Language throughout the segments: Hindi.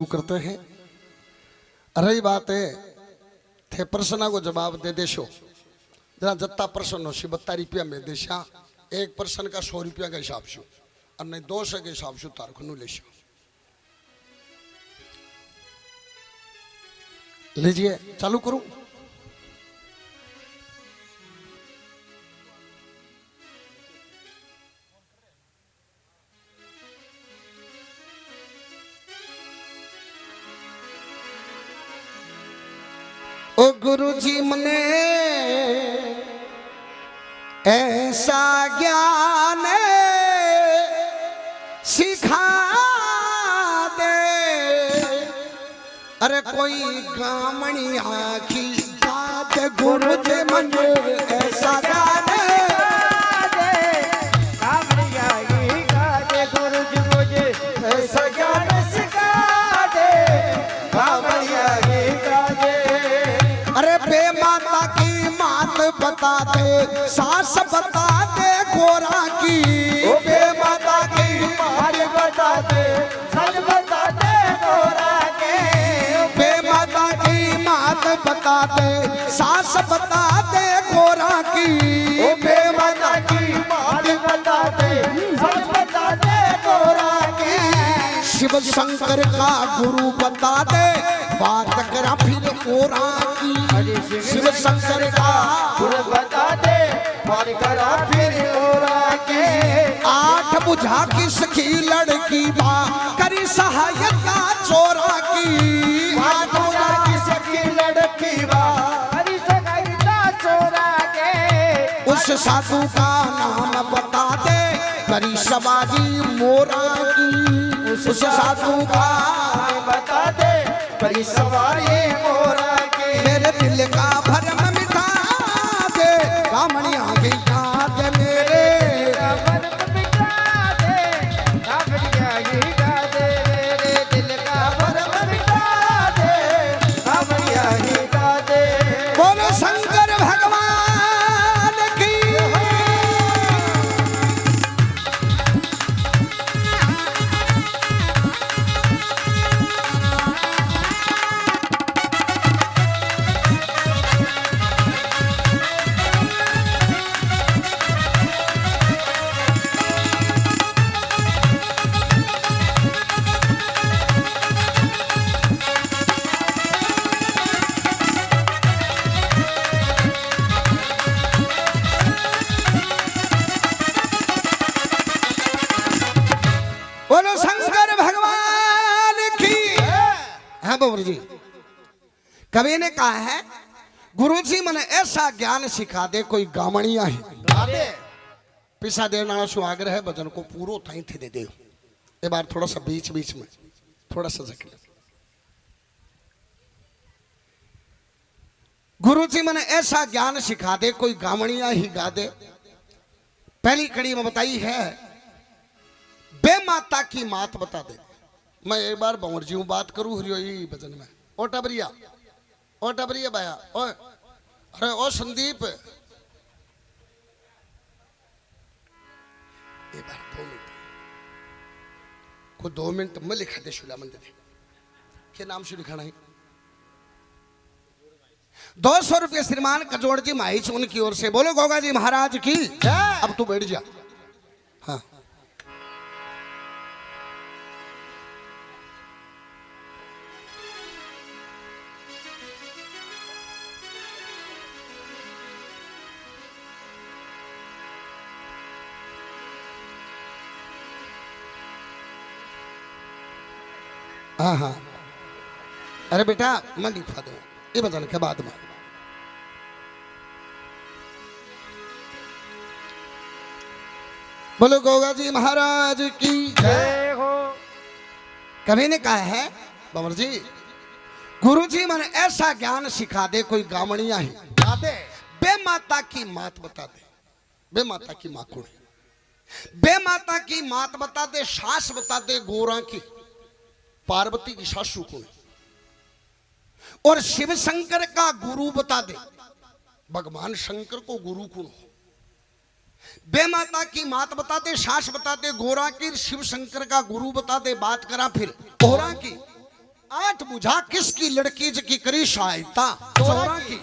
करते हैं। रही बात है थे प्रश्न को जवाब दे देशो जरा जत्ता प्रश्न हो 72 रुपया में देशा। एक प्रश्न का 100 रुपया का हिसाब से और नहीं 200 के हिसाब से तार को ले लीजिए। चालू करूं? ओ गुरुजी मने ऐसा ज्ञान सिखा दे, अरे कोई गामणी आखी बात गुरुजी मने ऐसा ज्ञान दे, गामणी आखी बात गुरुजी मुझे ऐसा ज्ञान सिखा दे, गामणी आखी बात। अरे बे माता की मात बता दे, सास बता दे गोरा की, बे माता की मात बता दे, सच बता दे गोरा के, बे माता की मात बता दे, सास बता दे गोरा की, बे माता की मात बता दे, सच बता दे गोरा के। शिव शंकर का गुरु बता दे, बात करा फिर गोरा की, शिव शंकर का गुरु बता दे, बात करा फिर गोरा के। 8 बुझा की सखी लड़की बा करी सहायता चोरा की, 8 बुझा की सखी लड़की बा करी सहायता चोरा के। उस साधु का नाम बता दे, करी सवारी मोरा की, उस साधु का बता दे, करी सवारी मोरा की। मेरे दिल का भरम मिटा दे, गामणी आगे याद मेरे, भरम मिटा दे, गामणी आगे याद मेरे, दिल का भरम मिटा दे, गामणी आगे याद। बोलो शंकर भगवान की। बोलो शंकर भगवान की। हाँ बाबू जी, कवि ने कहा है गुरुजी मने ऐसा ज्ञान सिखा दे, कोई गामणिया है पिसा दे नाना सु आग्रह है भजन को पूरो थाई थे दे दे। एक बार थोड़ा सा बीच बीच में थोड़ा सा जख ले। गुरुजी मने ऐसा ज्ञान सिखा दे, कोई गामणिया ही गा दे। पहली कड़ी में बताई है बे माता की मात बता दे। मैं एक बार बंवर जी बात करूं हरियोई भजन में। ओ टबरिया बाया ओ, अरे ओ संदीप एक बार 2 मिनट को 2 मिनट में लिखा दे शुला मंदिर दे के नाम से लिखाना है। 200 रुपये श्रीमान कजोड़ जी माहिच उनकी ओर से। बोलो गोगा जी महाराज की। अब तू बैठ जा। हाँ हाँ हाँ, अरे बेटा मैं लिखवा दूँ ये बजाने के बाद में। बोलो गोगा जी महाराज की जय हो। कवि ने कहा है बंवर जी गुरुजी मैंने ऐसा ज्ञान सिखा दे, कोई गामणिया ही बे माता की मात बता दे। बे माता की माँ कौन है? बे माता की मात बता दे, सास बता दे गोरा की, पार्वती की सासू कौन है? और शिव शंकर का गुरु बता दे, भगवान शंकर को गुरु कौन हो? बे माता की मात बता दे, सास बता दे गोरा की, शिव शंकर का गुरु बता दे, बात करा फिर गोरा की। पाठ बुझा किसकी लड़की की करी सहायता चोरा की,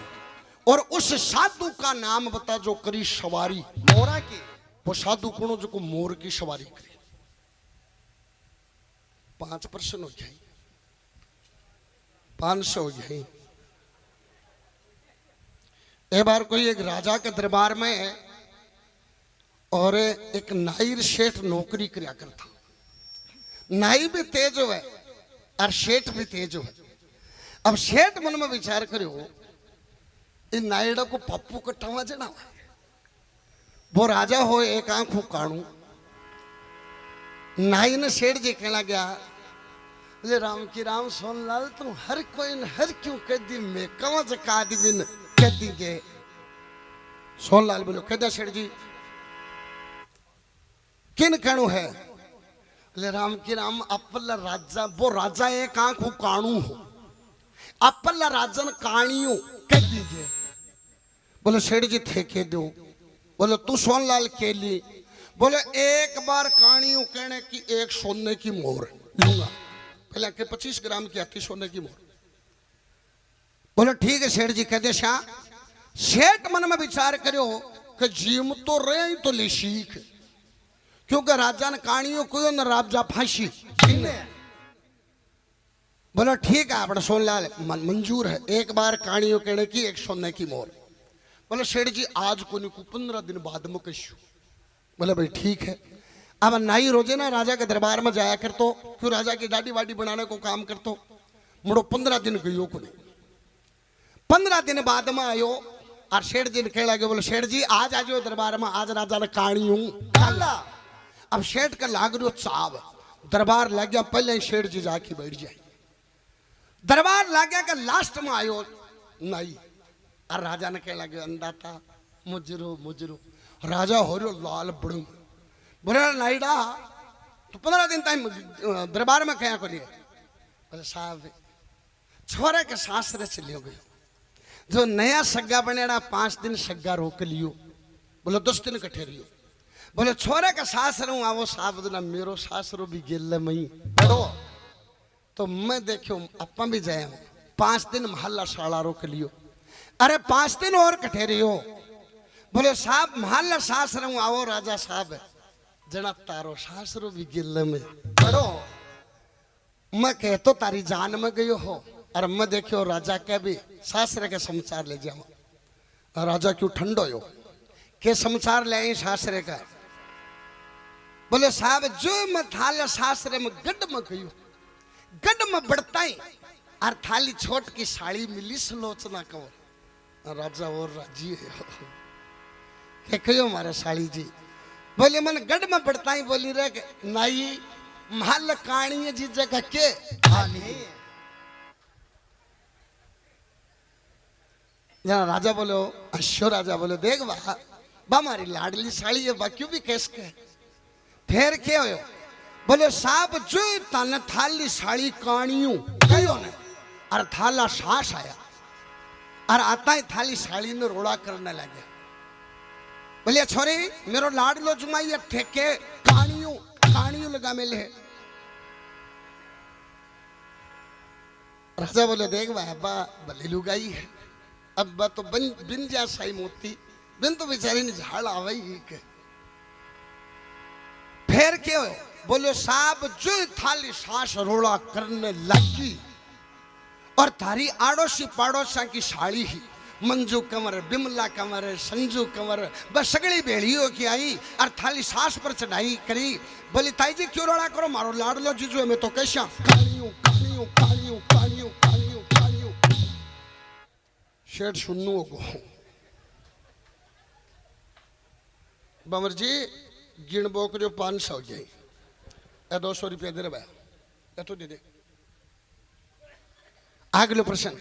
और उस साधु का नाम बता जो करी सवारी मोरा की। वो साधु कौन जो को मोर की सवारी करी। 5 प्रश्न हो जाए, 500 हो जाए। एक बार कोई एक राजा के दरबार में है और एक नाई सेठ नौकरी करया करता। नाई भी तेज हो और सेठ भी तेज हो। अब सेठ मन में विचार करो इन नायड़ा को पप्पू कट्टावा जना। वो राजा हो एक आंखों काणू। नाई ने सेठ जी कहना गया ले राम की राम सोनलाल तुम हर कोई न हर क्यों कह दी मैं कवा जका दी बिन कह दी के। सोनलाल बोलो कहदा सेठ जी किन कहणु है। ले राम की राम अपला राजा वो राजा एक आंखों काणू हो अपला राजन काणियों कह दीजिए। बोले सेठ जी थे कह दो। बोले तू सोनलाल के लिए। बोले एक बार काणियों कहने की एक सोने की मोहर लूंगा। पहले के 25 ग्राम की आती सोने की मोहर। बोले ठीक है सेठ जी कहते शाह। सेठ मन में विचार करो कि जीव तो रहे तो ले सीख, क्योंकि राजा ने कहानियों को न राजा फांसी। बोला ठीक है अपना सोनलाल मंजूर है। एक बार कहानियों कहने की एक सोने की मोहर। बोले सेठ जी आज को नहीं को 15 दिन बाद में कशू। बोले भाई ठीक है। अब नाई रोजे ना राजा के दरबार में जाया कर तो क्यों राजा की दाढ़ी वाड़ी बनाने को काम कर तो मुड़ो 15 दिन गयो को नहीं। 15 दिन बाद में आयो और सेठ जी ने कह लगे बोले सेठ जी आज आ जाओ दरबार में आज राजा ने कहानी हूं। अब सेठ का लाग रो चाव दरबार लग गया। पहले ही सेठ जी जाके बैठ जाए। दरबार लग गया कि लास्ट में आयो नाई और राजा ने कह लगे अंदाता मुजरो मुजरो। राजा हो रही लाल बड़ू। बोले नाईडा तो 15 दिन टाइम दरबार में क्या को लिए। बोले साहब छोरे के शास्त्र से लियो गयो जो नया सग्गा बनेड़ा 5 दिन सग्गा रोक लियो। बोले 10 दिन कट्ठे रहियो। बोले छोरे का शास्त्र हूँ आवो साहब ना मेरो शास्त्र भी गिल मई पढ़ो। तो मैं देखो अपा भी जाए 5 दिन महल्ला शाला रोक लियो। अरे 5 दिन और कट्ठे रहियो। बोले साहब महल्ला शास्त्र हूँ आवो राजा साहब जना तारो शास्त्र भी गिल में पढ़ो। मैं कह तो तारी जान में गयो हो और मैं देखियो राजा के भी शास्त्र के समाचार ले जाओ। राजा क्यों ठंडो हो के समाचार ले आई शास्त्र का। बोले साहब जो मैं थाले शास्त्र में गड में गयो गड में बढ़ता ही और थाली छोट की साड़ी मिली सलोचना कवर। राजा और राजी है कहो मारे साड़ी जी। बोले मन गड में बढ़ता ही बोली रे नाई महल कहानी है जी जगह के राजा बोलो अश्यो राजा बोलो देख बा मारी लाडली साड़ी है बा क्यों भी कैस के फिर क्या हो। बोले साहब जो तन थाली साड़ी कहानियों कहो ने और थाला सास आया और आता ही थाली साड़ी ने रोड़ा करने लगे। बोले छोरी मेरो लाडलो जुमाई ठेके कहानियों लगा मिले। राजा बोले देख बाबा भले लुगाई है अब तो बिन जा साई मोती बिन तो बेचारी ने झाड़ आवाई के फिर क्या हो। बोले साहब जो थाली सांस रोड़ा करने लगी और थारी आड़ोसी पाड़ोसा की साड़ी ही मंजू कंवर बिमला कंवर संजू कंवर बस सगड़ी बेड़ियों की आई और थाली सांस पर चढ़ाई करी। बोली ताई जी क्यों रोड़ा करो मारो लाडलो जीजू है मैं तो कैसा कहानियों कहानियों कहानियों कहानियों कहानियों कहानियों शेर सुनू को बमर जी गिण बोक जो 500 जाए 200 रुपया दे रहा है तो दे दे। अगलो प्रश्न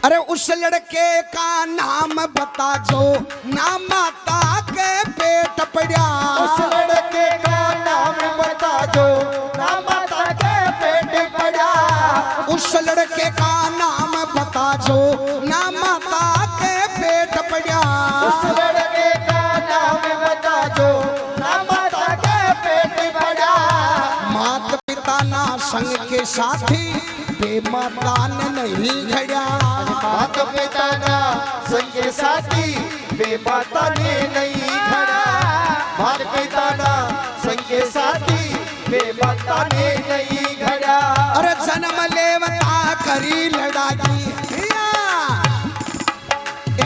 अरे उस लड़के का नाम बता जो ना माता के पेट पड़ा। उस लड़के का नाम बता जो ना माता के पेट पड़ा। उस लड़के का नाम बता जो ना माता के पेट पड़ा। उस लड़के का नाम बता जो संग के साथी बेमाता ने नहीं घड़ा। मात पिता ना संग साथी बेमाता ने नहीं खड़ा। मात पिता ना संग साथी बेमाता ने नहीं घड़ा। अरे जन्म लेवता करी लड़ाई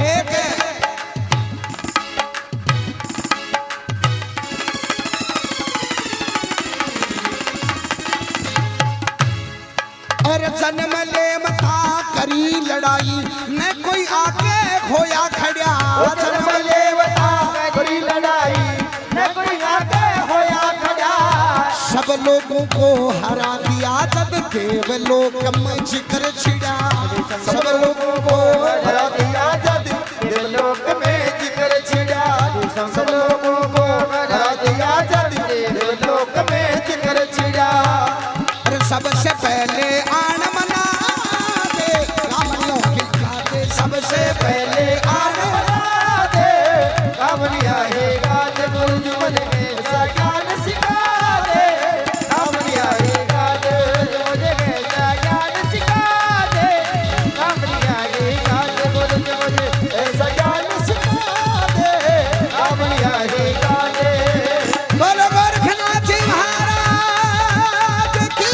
एक और जन्म लेवता करी लड़ाई न कोई आके खोया खड़ा। जन्म लेवता करी लड़ाई न कोई आके होया खड़ा। सब लोगों को हरा दिया जब देव लोक में जिक्र छिड़ा। सब लोगों को हरा दिया जब देवलोक में जिक्र छिड़ा। सब लोगों को हरा दिया जब देवलोक में जिक्र छिड़ा। अरे सबसे पहले आन मना दे कामनियों की खाते। सबसे पहले आन मना दे कामनिया है गात गुरु मन में सज्ञान सिखा दे। कामनिया है गात मुझे में सज्ञान सिखा दे। कामनिया है गात गुरु मुझे सज्ञान सिखा दे। कामनिया है गात बोलो गोरखनाथ जी महाराज की।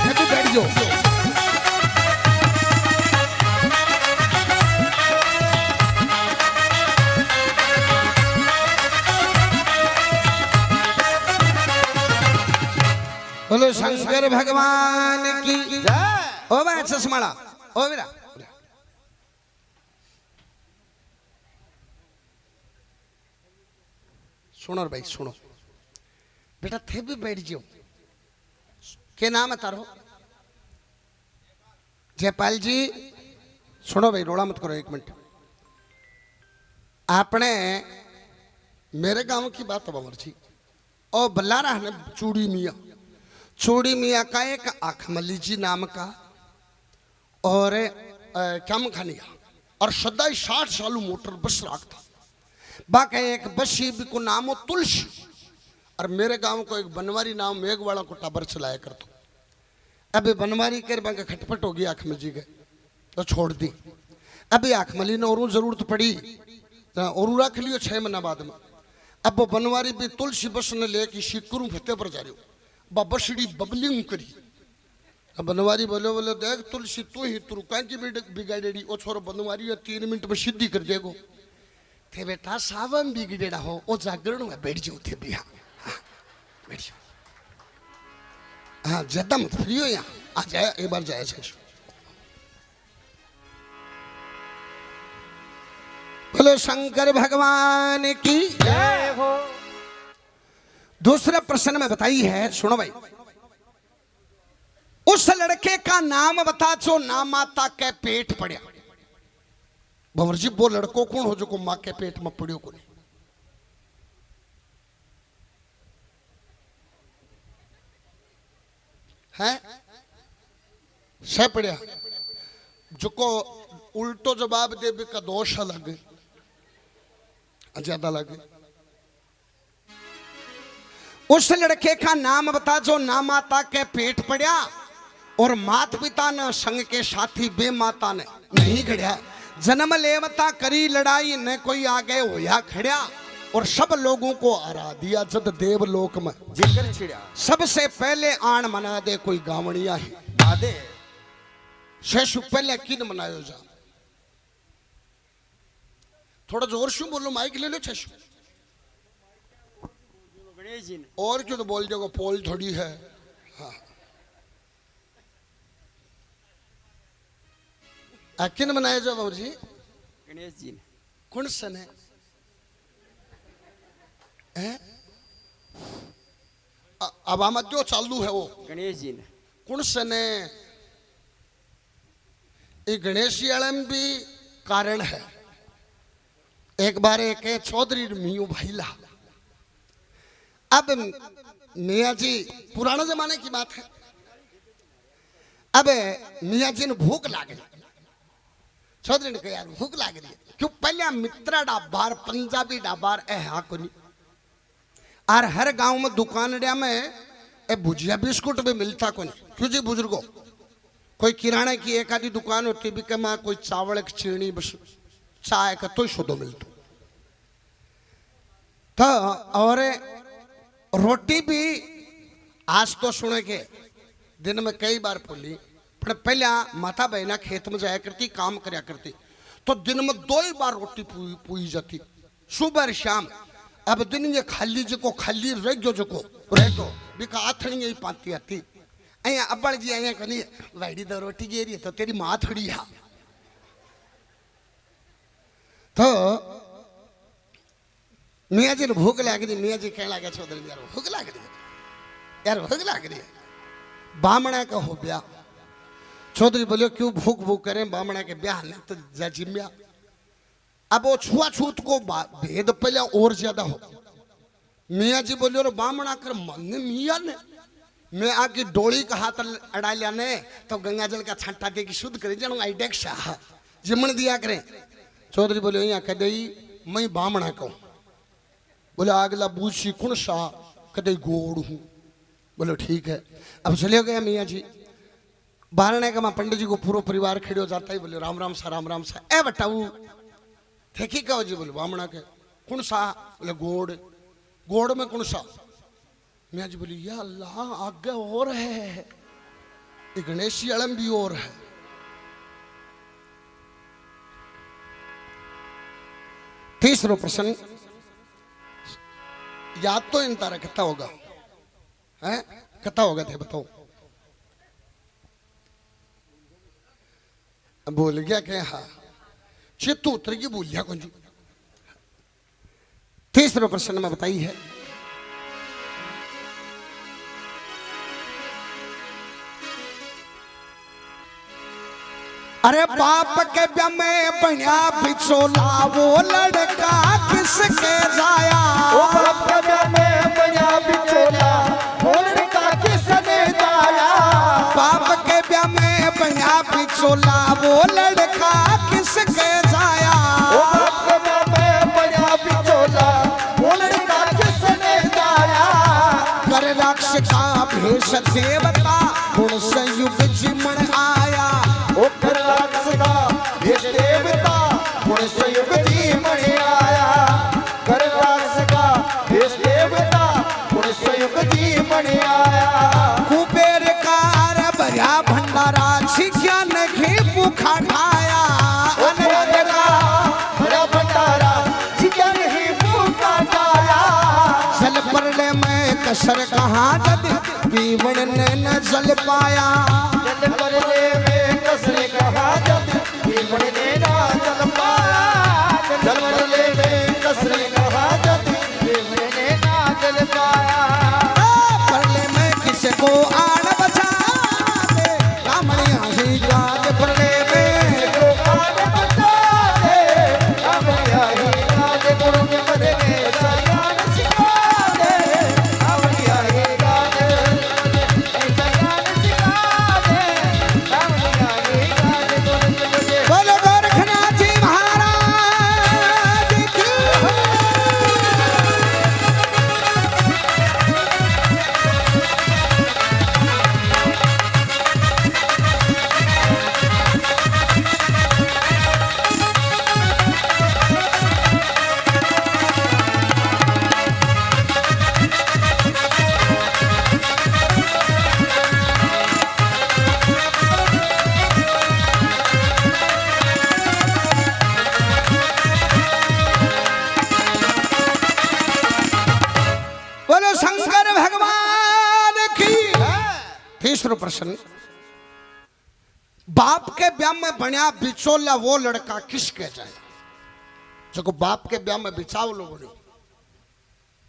अभी बैठ जाओ। बोलो शंकर भगवान की। जय। ओ बा चश्माड़ा ओ मेरा सुनो रे भाई सुनो बेटा थे भी बैठ जाओ। के नाम है तारो? जयपाल जी सुनो भाई रोड़ा मत करो एक मिनट। आपने मेरे गांव की बात है बाबर जी और बल्लारा है चूड़ी मियाँ। चूड़ी मियाँ का एक आखमली जी नाम का और कम खनिया और सदाई 60 सालू मोटर बस रखता। बाकी एक बसी भी को नाम हो तुलसी और मेरे गांव को एक बनवारी नाम मेघवाड़ा को टाबर चलाया करतो। अभी बनवारी कर बांका खटपट हो गई आखमली जी गए तो छोड़ दी। अभी आखमली ने और जरूरत पड़ी और रख लियो 6 महीना बाद में। अब वो बनवारी भी तुलसी बस ने लेके शिकरू फतेह पर जा रही हो बसड़ी बबलिंग करी। अब बनवारी बोले बोले देख तुलसी तू ही तू कहीं की बिगाड़ेड़ी ओ छोरो बनवारी 3 मिनट में सिद्धि कर देगो। थे बेटा सावन बिगड़ेड़ा हो ओ जागरण में बैठ जाओ थे भी। हाँ बैठ जाओ। हाँ ज्यादा मत फ्री हो यहाँ आ जाए एक बार जाए। बोलो शंकर भगवान की जय हो। दूसरे प्रश्न में बताई है सुनो भाई। उस लड़के का नाम बता जो ना माता के पेट पड़या। भंवर जी वो लड़को कौन हो जो को माँ के पेट में पड़ियो को नहीं है सह पड़या जो को उल्टो जवाब दे भी का दोष लगे ज्यादा लगे। उस लड़के का नाम बता जो ना माता के पेट पड़या और मात पिता ने संग के साथी बे माता ने नहीं खड़या। जन्म लेवता करी लड़ाई न कोई आगे होया खड़या और सब लोगों को हरा दिया जद देवलोक में जिक्र छिड़ा। सबसे पहले आन मना दे कोई गावड़िया है दादे शेषु पहले किन मनायो जा। थोड़ा जोर शू बोलो माइक ले लो शेषु। गणेश जी ने और क्यों तो बोल जाओ पोल थोड़ी है। हाँ किन मनाया जा बाबू जी? गणेश जी ने कौन सन है? अब आमद जो चालू है वो गणेश जी ने कौन सन है? ये गणेश में भी कारण है। एक बार एक चौधरी मियो भाईला। अब मियाँ जी पुराने जमाने की बात है। अब मियाँ जी ने भूख लाग रही, चौधरी ने कहा यार भूख लाग रही है, क्यों पहले मित्रा डाबार पंजाबी डाबार ए हाँ को नहीं, और हर गांव में दुकानड़िया में ए भुजिया बिस्कुट भी मिलता को नहीं। क्यों जी बुजुर्गो, कोई किराने की एक आधी दुकान होती भी के कोई चावल की चीनी बस चाय का तो शुद्ध मिलता तो, और रोटी भी आज तो सुने के दिन में कई बार बोली, पर पहले माता बहना खेत में जाया करती काम करया करती तो दिन में 2 ही बार रोटी पुई जाती, सुबह और शाम। अब दिन ये खाली जो खाली रह गयो बिका आथणी यही पाती आती अया अब्बड़ जी अया कनी वाड़ी तो रोटी गेरी तो तेरी माँ थोड़ी है तो मियाँ जी ने भूख लग रही, मियाँ जी कहने लगे चौधरी यार भूख लग रही है, यार भूख लग रही है। बामणा का हो ब्याह, चौधरी बोलियो क्यों भूख भूख करें, बामणा के ब्याह ने तो जिम्या। अब वो छुआछूत को भेद पहले और ज्यादा हो। मियाँ जी बोलियो रो बामणा कर मन मियाँ ने मैं आके डोली का हाथ अड़ा लिया ने तो गंगा जल का छंटा दे की शुद्ध करे जन आइडेक्स जिमन दिया करें। चौधरी बोलियो यहाँ कदे मैं बामणा कहूँ, बोले अगला बूझी कुण सा कदे गोड़ हूँ, बोलो ठीक है। अब चले गया मियाँ जी बारने का मैं पंडित जी को पूरा परिवार खड़े हो जाता ही बोले राम राम सा ए बटाऊ थे की कहो जी, बोले बामणा के कुण सा, बोले गोड़ में कुण सा। मियाँ जी बोली या अल्लाह आगे और है, गणेशी अलम भी और है। तीसरा प्रश्न याद तो इन तारा कितना होगा है, कितना होगा थे बताओ, बोल गया क्या हाँ चित्त उतर की बोल गया कौन जी। तीसरा प्रश्न में बताई है अरे बाप के ब्याह में बनिया बिचोला वो लड़का किसके जाया, ओ बाप के ब्याह में बनिया बिचोला वो लड़का किसने जाया, बाप के ब्याह में बनिया बिचोला वो लड़का किसके जाया, ओ बाप के ब्याह में बनिया बिचोला वो लड़का किसने जाया, कर राक्ष का भेष देवता गुण संयुग जिमण आया, ओ कर राक्ष का भेष देवता गुण संयुग जिमण आया, कर राक्ष का भेष देवता गुण संयुग जिमण आया, कुबेर कार भरिया भंडारा छिक्या नखी भूखा ठाया, अनुराग का भरा भंडारा छिक्या नहीं भूखा ठाया, जल परले में कसर कहाँ जद पीवण ने न जल पाया, जल परले में कसरे कहा जब पीवण ने ना जल पाया, जल परले में कसरे कहा जब पीवण ने ना जल पाया, परले में किसको आड़ बचा दे रामणिया ही गाज परले में को आने बता दे, रामैया ही गाज गुरु के मन में सयान सिखा दे, रामैया ही गाज सयान सिखा दे, रामैया ही गाज गुरु के मन में। बोलो गोरखनाथ जी महाराज की बोलो शंकर भगवान की। तीसरा प्रश्न बाप के ब्याह में बनिया बिचौला वो लड़का किसके जाए, जो बाप के ब्याह में बिचाव लोगों ने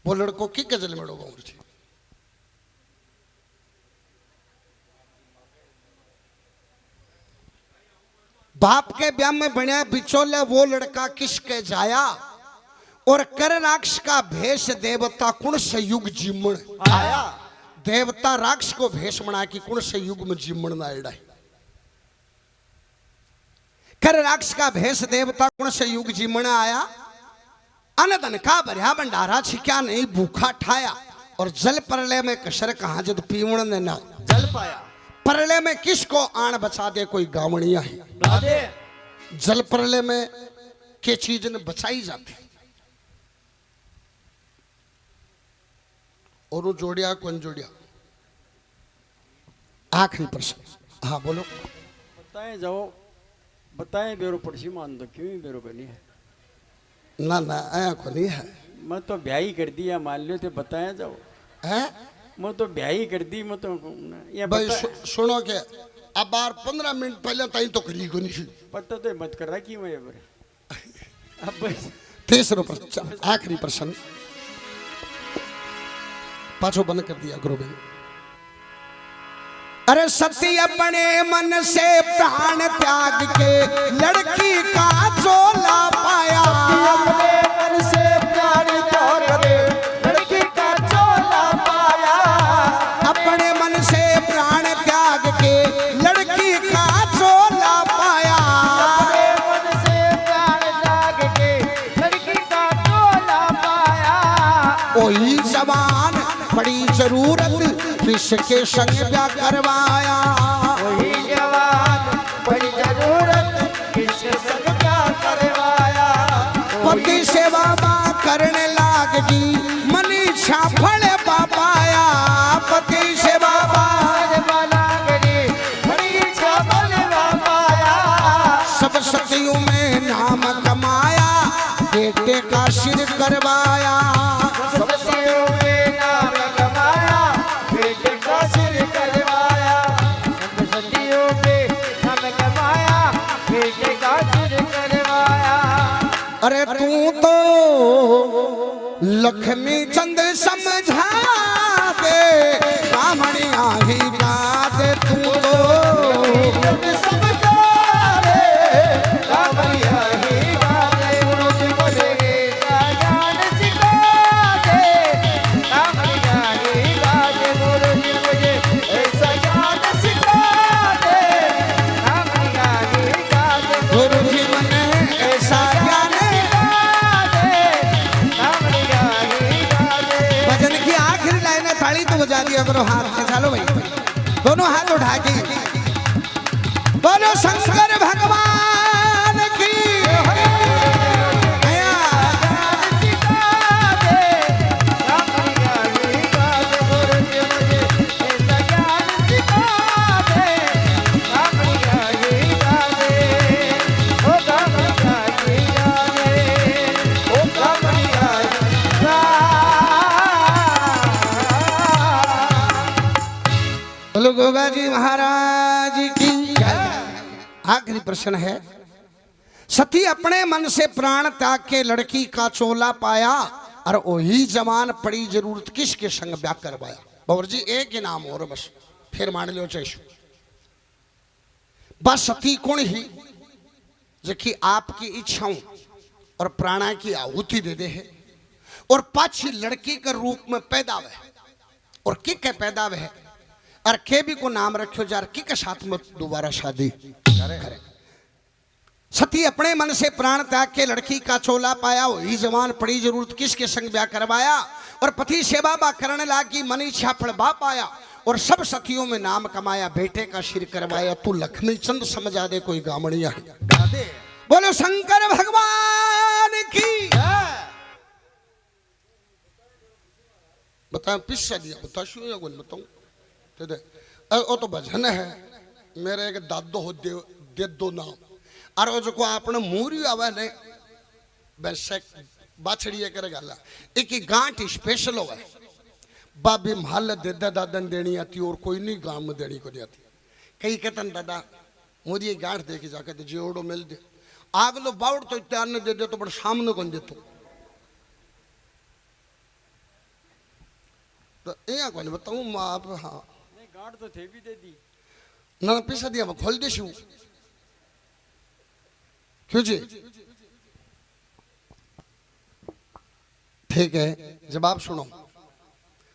वो लड़को की के जल में डोबा मुझे, बाप के ब्याह में बनिया बिचौला वो लड़का किसके जाया, और कर राक्ष का भेष देवता कुण संयुग जिमण आया, देवता राक्ष को भेष बना कि कुण संयुग में जिमण ना एड़ा। कर राक्ष का भेष देवता गुण से युग जीवन आया, अनदन का भरिया भंडारा छिक्या नहीं भूखा ठाया, और जल परलय में कसर कहा जद पीवण ने ना जल पाया। परलय में किसको आण बचा दे कोई गावणिया है। जल परलय में के चीज ने बचाई जाती और वो जोड़िया कौन जोड़िया। आखिरी प्रश्न, हाँ बोलो। बताएं जाओ, बताएं बेरो पड़सी मान दो क्यों बेरो बनी है। ना ना आया को नहीं है। मैं तो ब्याही कर दिया मान लियो तो बताया जाओ। हैं मैं तो ब्याही कर दी, मैं तो ये भाई बता, सुनो के अब बार 15 मिनट पहले ताई तो करी को नहीं। पता तो मत कर रहा क्यों है बरे। अब बस तीसरा प्रश्न, आखिरी प्रश्न, पाछो बंद कर दिया गुरु बहन। अरे सती अपने मन से प्राण त्याग के लड़की का चोला पाया। अपने मन से प्राण त्याग के लड़की का चोला पाया। अपने मन से प्राण त्याग के लड़की का चोला पाया। अपने मन से प्राण त्याग के लड़की का चोला पाया। वही जवान बड़ी जरूरत किसके संग ब्याह करवाया। वही जवान बड़ी जरूरत किसके संग क्या करवाया। पति सेवा करने लागी मनीषा फल पापाया। पति सेवा सब सतियों में नाम कमाया, बेटे का सिर करवाया। सतियों में नाम कमाया, बेटे का सिर करवाया। सतियों में नाम कमाया, बेटे का सिर करवाया। अरे तू तो लक्ष्मी चंद समझा दे, कामणिया ही गा दे। तू तो समझा रे, कामड़िया ही गा दे। मुझे मुझे ज्ञान सिखा दे, कामड़िया ही गा दे। मुझे ऐसा ज्ञान सिखा दे, कामड़िया ही गा दे। गुरु जी मने ऐसा ज्ञान। कामड़िया ही गा दे। भजन की आखिरी लाइन है, ताली तो बजा दिया करो हाथ से। चलो भाई दोनों हाथ उठा के बोलो शंकर भगवान की। आया। बोलो गोगा जी महाराज की जय। आखिरी प्रश्न है, सती अपने मन से प्राण त्याग के लड़की का चोला पाया, और वही जवान पड़ी जरूरत किसके संग ब्याह करवाया। बाबर जी एक ही नाम और बस, फिर मान लो चेशु। बस सती कौन ही जबकि आपकी इच्छाओं और प्राणा की आहुति दे दे है, और पाछी लड़की के रूप में पैदा हुए, और की के पैदा हुए और के भी को नाम रखो जार की के साथ में दोबारा शादी करे। सती अपने मन से प्राण त्याग के लड़की का चोला पाया, वही जवान पड़ी जरूरत किसके संग ब्याह करवाया, और पति सेवा बा करने लागी मनीषा फल बा पाया, और सब सखियों में नाम कमाया, बेटे का सिर करवाया। तू लक्ष्मी चंद समझा दे कोई गामड़िया है। बोलो शंकर भगवान की। बताओ पिस्सा दिया बता शू या बोल बताऊं वो तो भजन है। मेरे एक दादो हो दे दो नाम, और वो जो को आपने मूरी आवे ने वैसे बाछड़िए करे गाला एक गांठ स्पेशल हो है। बाबी महल देदा दादन देनी आती और कोई नहीं गांव में देनी को नहीं आती। कई कहते दादा मोदी ये गांठ दे के जाके तो जोड़ो मिल दे, आग लो बाउट तो इत्यार ने दे दे तो बड़े सामने कौन देतो। तो ये कौन बताऊं मैं आप। हाँ गांठ तो थे भी दे दी ना पैसा दिया मैं खोल दे शू क्यों जी। ठीक है जवाब सुनो,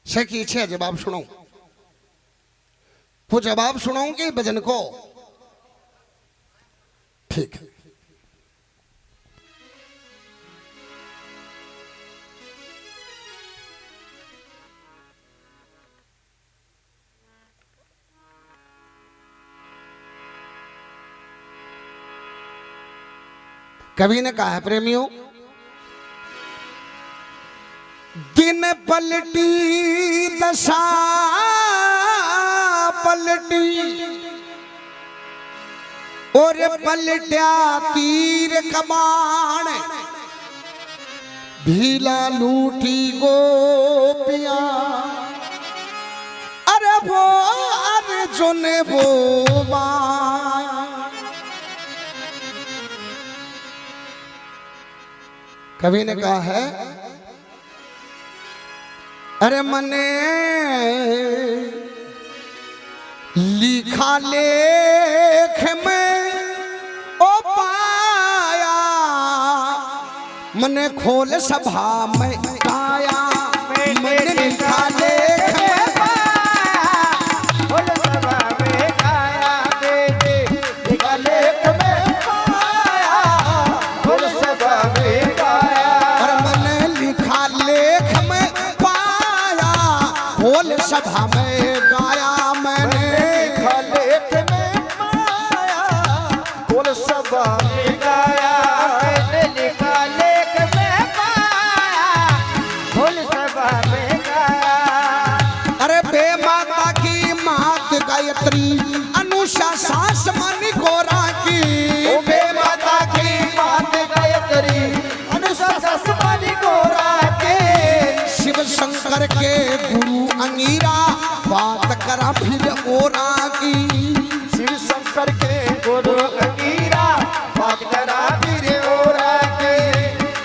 से की इच्छा है जवाब सुनो। वो जवाब सुनाऊंगी भजन को, ठीक है। कवि ने कहा है प्रेमियों, दिन पलटी दशा पलटी और पलटा तीर कमान, भीला लूटी गोपियां, अरे वो अर्जुन वो मां। कवि ने कहा है, अरे मने लिखा लेख में ओ पाया, मने खोल सभा में गाया, मैंने लिखा लेख में पाया, खोल सभा में गाया, बेटे लिखा लेख में पाया, खोल सभा में गाया। और मैंने लिखा लेख में पाया, खोल सभा में गाया, मैंने लिखा लेख में पाया, खोल सभा में गाया, मैंने लिखा लेख में पाया, खोल सभा में गाया। अरे बे माता की मात गायत्री, अनुषा सास मनी गोरा की, बे माता की मात गायत्री, अनुषा सास मनी गोरा के, शिव शंकर के गुरु अंगीरा, बात करा फिर ओरा की। शिव शंकर के गुरु अंगीरा, बात करा फिर ओरा के,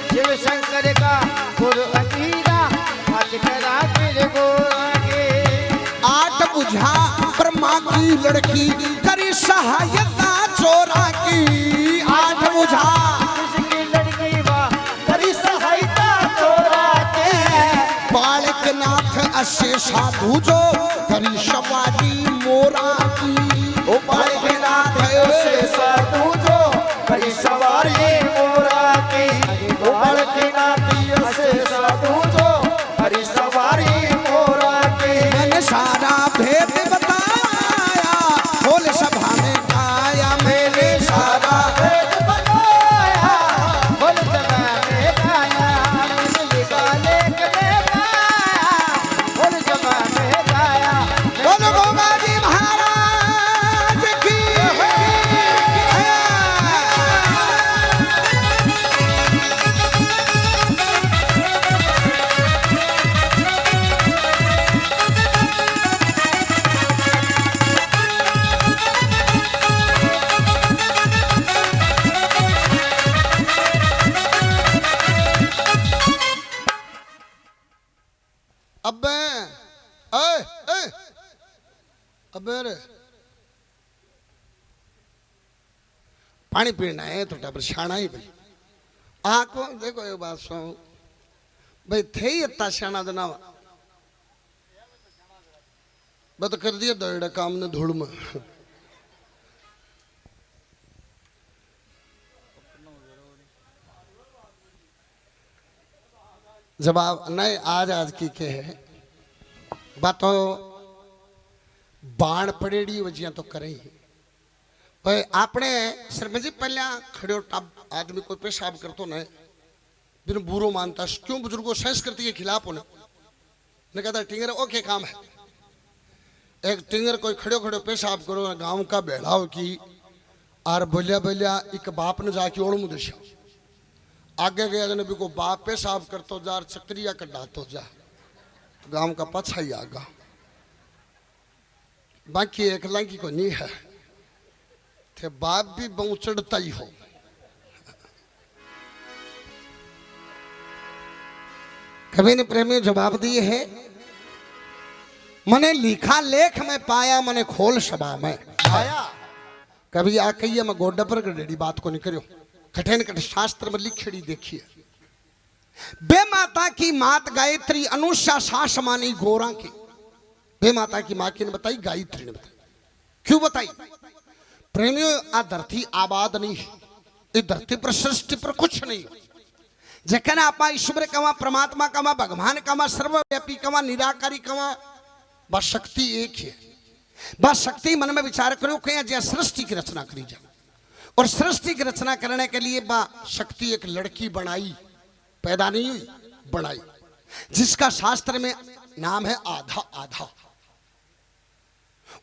शिव शंकर का गुरु अंगीरा, बात करा फिर गोरा के। आठ बुझा ब्रह्मा की लड़की, करी सहायता चोरा की। आठ बुझा उसकी लड़की वाह करी सहायता चोरा के, बालकनाथ असे साधु जो, करी सवारी मोरा की। ओ बालकनाथ असे साधु जो, करी सवारी मोरा की। ओ बालकनाथ असे साधु जो, करी सवारी मोरा की। मैंने सारा भेद बताया, खोल सभा में गाया, मैंने सारा भेद बताया, खोल सभा में गाया, मैंने लिखा लेख में पाया, खोल सभा में गाया। बोलो गोगा जी महाराज की। अबे अबे रे पानी पीना है तो टबर शाना ही भाई। आको देखो ये बात सुनो भाई, थे ही इतना शाना जना बत कर दिया दौड़ा काम ने धूड़ में। जवाब नहीं आज की के है बातों, बाण पड़ेड़ी वजिया तो करे ही पर आपने शर्मा जी पहले खड़े आदमी कोई पेशाब करतो न बिन बुरो मानता, क्यों बुजुर्गों संस्कृति के खिलाफ होने ने कहता टिंगर ओके काम है। एक टिंगर कोई खड़े खड़े पेशाब करो गांव का बेड़ाव की और बोलिया बोलिया एक बाप ने जाके ओढ़ मुँह दशा आगे गया जने भी को बाप पेशाब करतो जा चक्रिया कटातो जा, गांव का पछा ही आगा, बाकी एक लंकी को नहीं है थे बाप भी बहु चढ़ता ही हो। कवि ने प्रेमी जवाब दिए है, मने लिखा लेख में पाया, मने खोल सभा में आया। कभी आ कहिए मैं गोड्डा पर गडेड़ी बात को नहीं करियो, कठिन कठ शास्त्र में लिखड़ी देखिए। बे माता की मात गायत्री, अनुषा सास मानी गोरा की। बे माता की माँ की ने बताई, गायत्री ने बताई। क्यों बताई प्रेमियों? आ धरती आबाद नहीं है, इस धरती पर सृष्टि पर कुछ नहीं है। जखन आपा ईश्वर कमा, परमात्मा कमा, भगवान कमा, सर्वव्यापी कमा, निराकारी कमा, बस शक्ति एक है। बस शक्ति मन में विचार करो कि जय सृष्टि की रचना करी जा, और सृष्टि की रचना करने के लिए बा शक्ति एक लड़की बनाई, पैदा नहीं हुई, बनाई, जिसका शास्त्र में नाम है आधा आधा।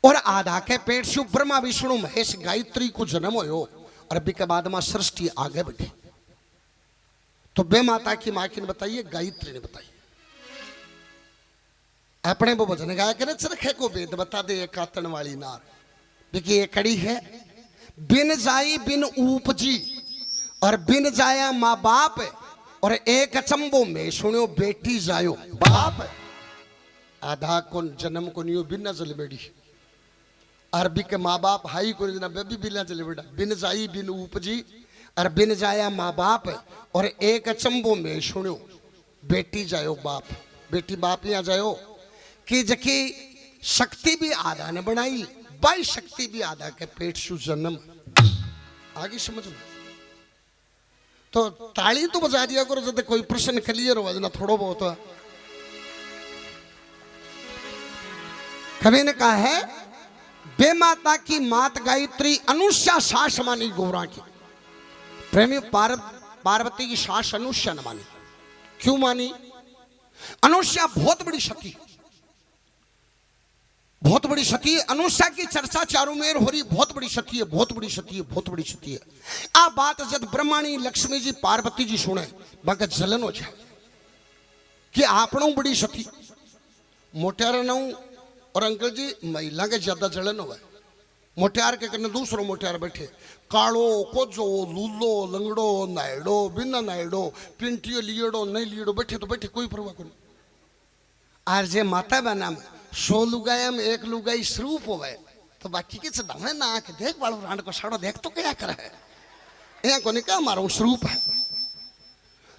और आधा के पेट से ब्रह्मा विष्णु महेश गायत्री को जन्म हो और के बाद में सृष्टि आगे बढ़ी। तो बे माता की माँ की ने बताइए, गायत्री ने बताई। अपने वो भजन गाया करे चरखे को वेद बता दे कातन वाली नार। देखिए ये कड़ी है, बिन जाई बिन उपजी और बिन जाया माँ बाप और एक अचंबो में सुनो बेटी जायो बाप। आधा को जन्म को नियो बिना जल बेड़ी, अरबी के माँ बाप हाई को बेबी बिना जल बेड़ा। बिन जाई बिन उपजी और बिन जाया माँ बाप और एक अचंबो में सुनो बेटी जायो बाप। बेटी बाप यहाँ जायो कि जकी शक्ति भी आधा ने बनाई, बाई शक्ति भी आधा के पेट से जन्म। आगे समझ लो। तो ताली तो बजा दिया करो जब कोई प्रश्न क्लियर हो ना थोड़ा बहुत। कवि ने कहा है, बे माता की मात गायत्री अनुष्या सास मानी गौरा की। प्रेमी पार्वती की सास अनुष्या न मानी। क्यों मानी? अनुष्या बहुत बड़ी सती, बहुत बड़ी सती है। अनुष्या की चर्चा चारों में हो रही, बहुत बड़ी सती है, बहुत बड़ी सती है, बहुत बड़ी सती है। आ बात जब ब्रह्माणी लक्ष्मी जी पार्वती जी सुने बाका जलन हो जाए कि आपनों बड़ी सती मोटियार नौ और अंकल जी महिला के ज्यादा जलन हो। मोटियार के करने दूसरो मोटियार बैठे, कालो कोजो लूलो लंगड़ो नायडो बिना नायडो पिंटियो लियड़ो नहीं लियड़ो, बैठे तो बैठे, कोई परवाह नहीं। आर जे माता बना में 100 लुगाया में एक लुगाई स्वरूप हो गए तो बाकी के चढ़ावे ना आके देख बाड़ो रांड को साड़ो देख तो क्या करे है, यहाँ को नहीं कहा मारो स्वरूप है।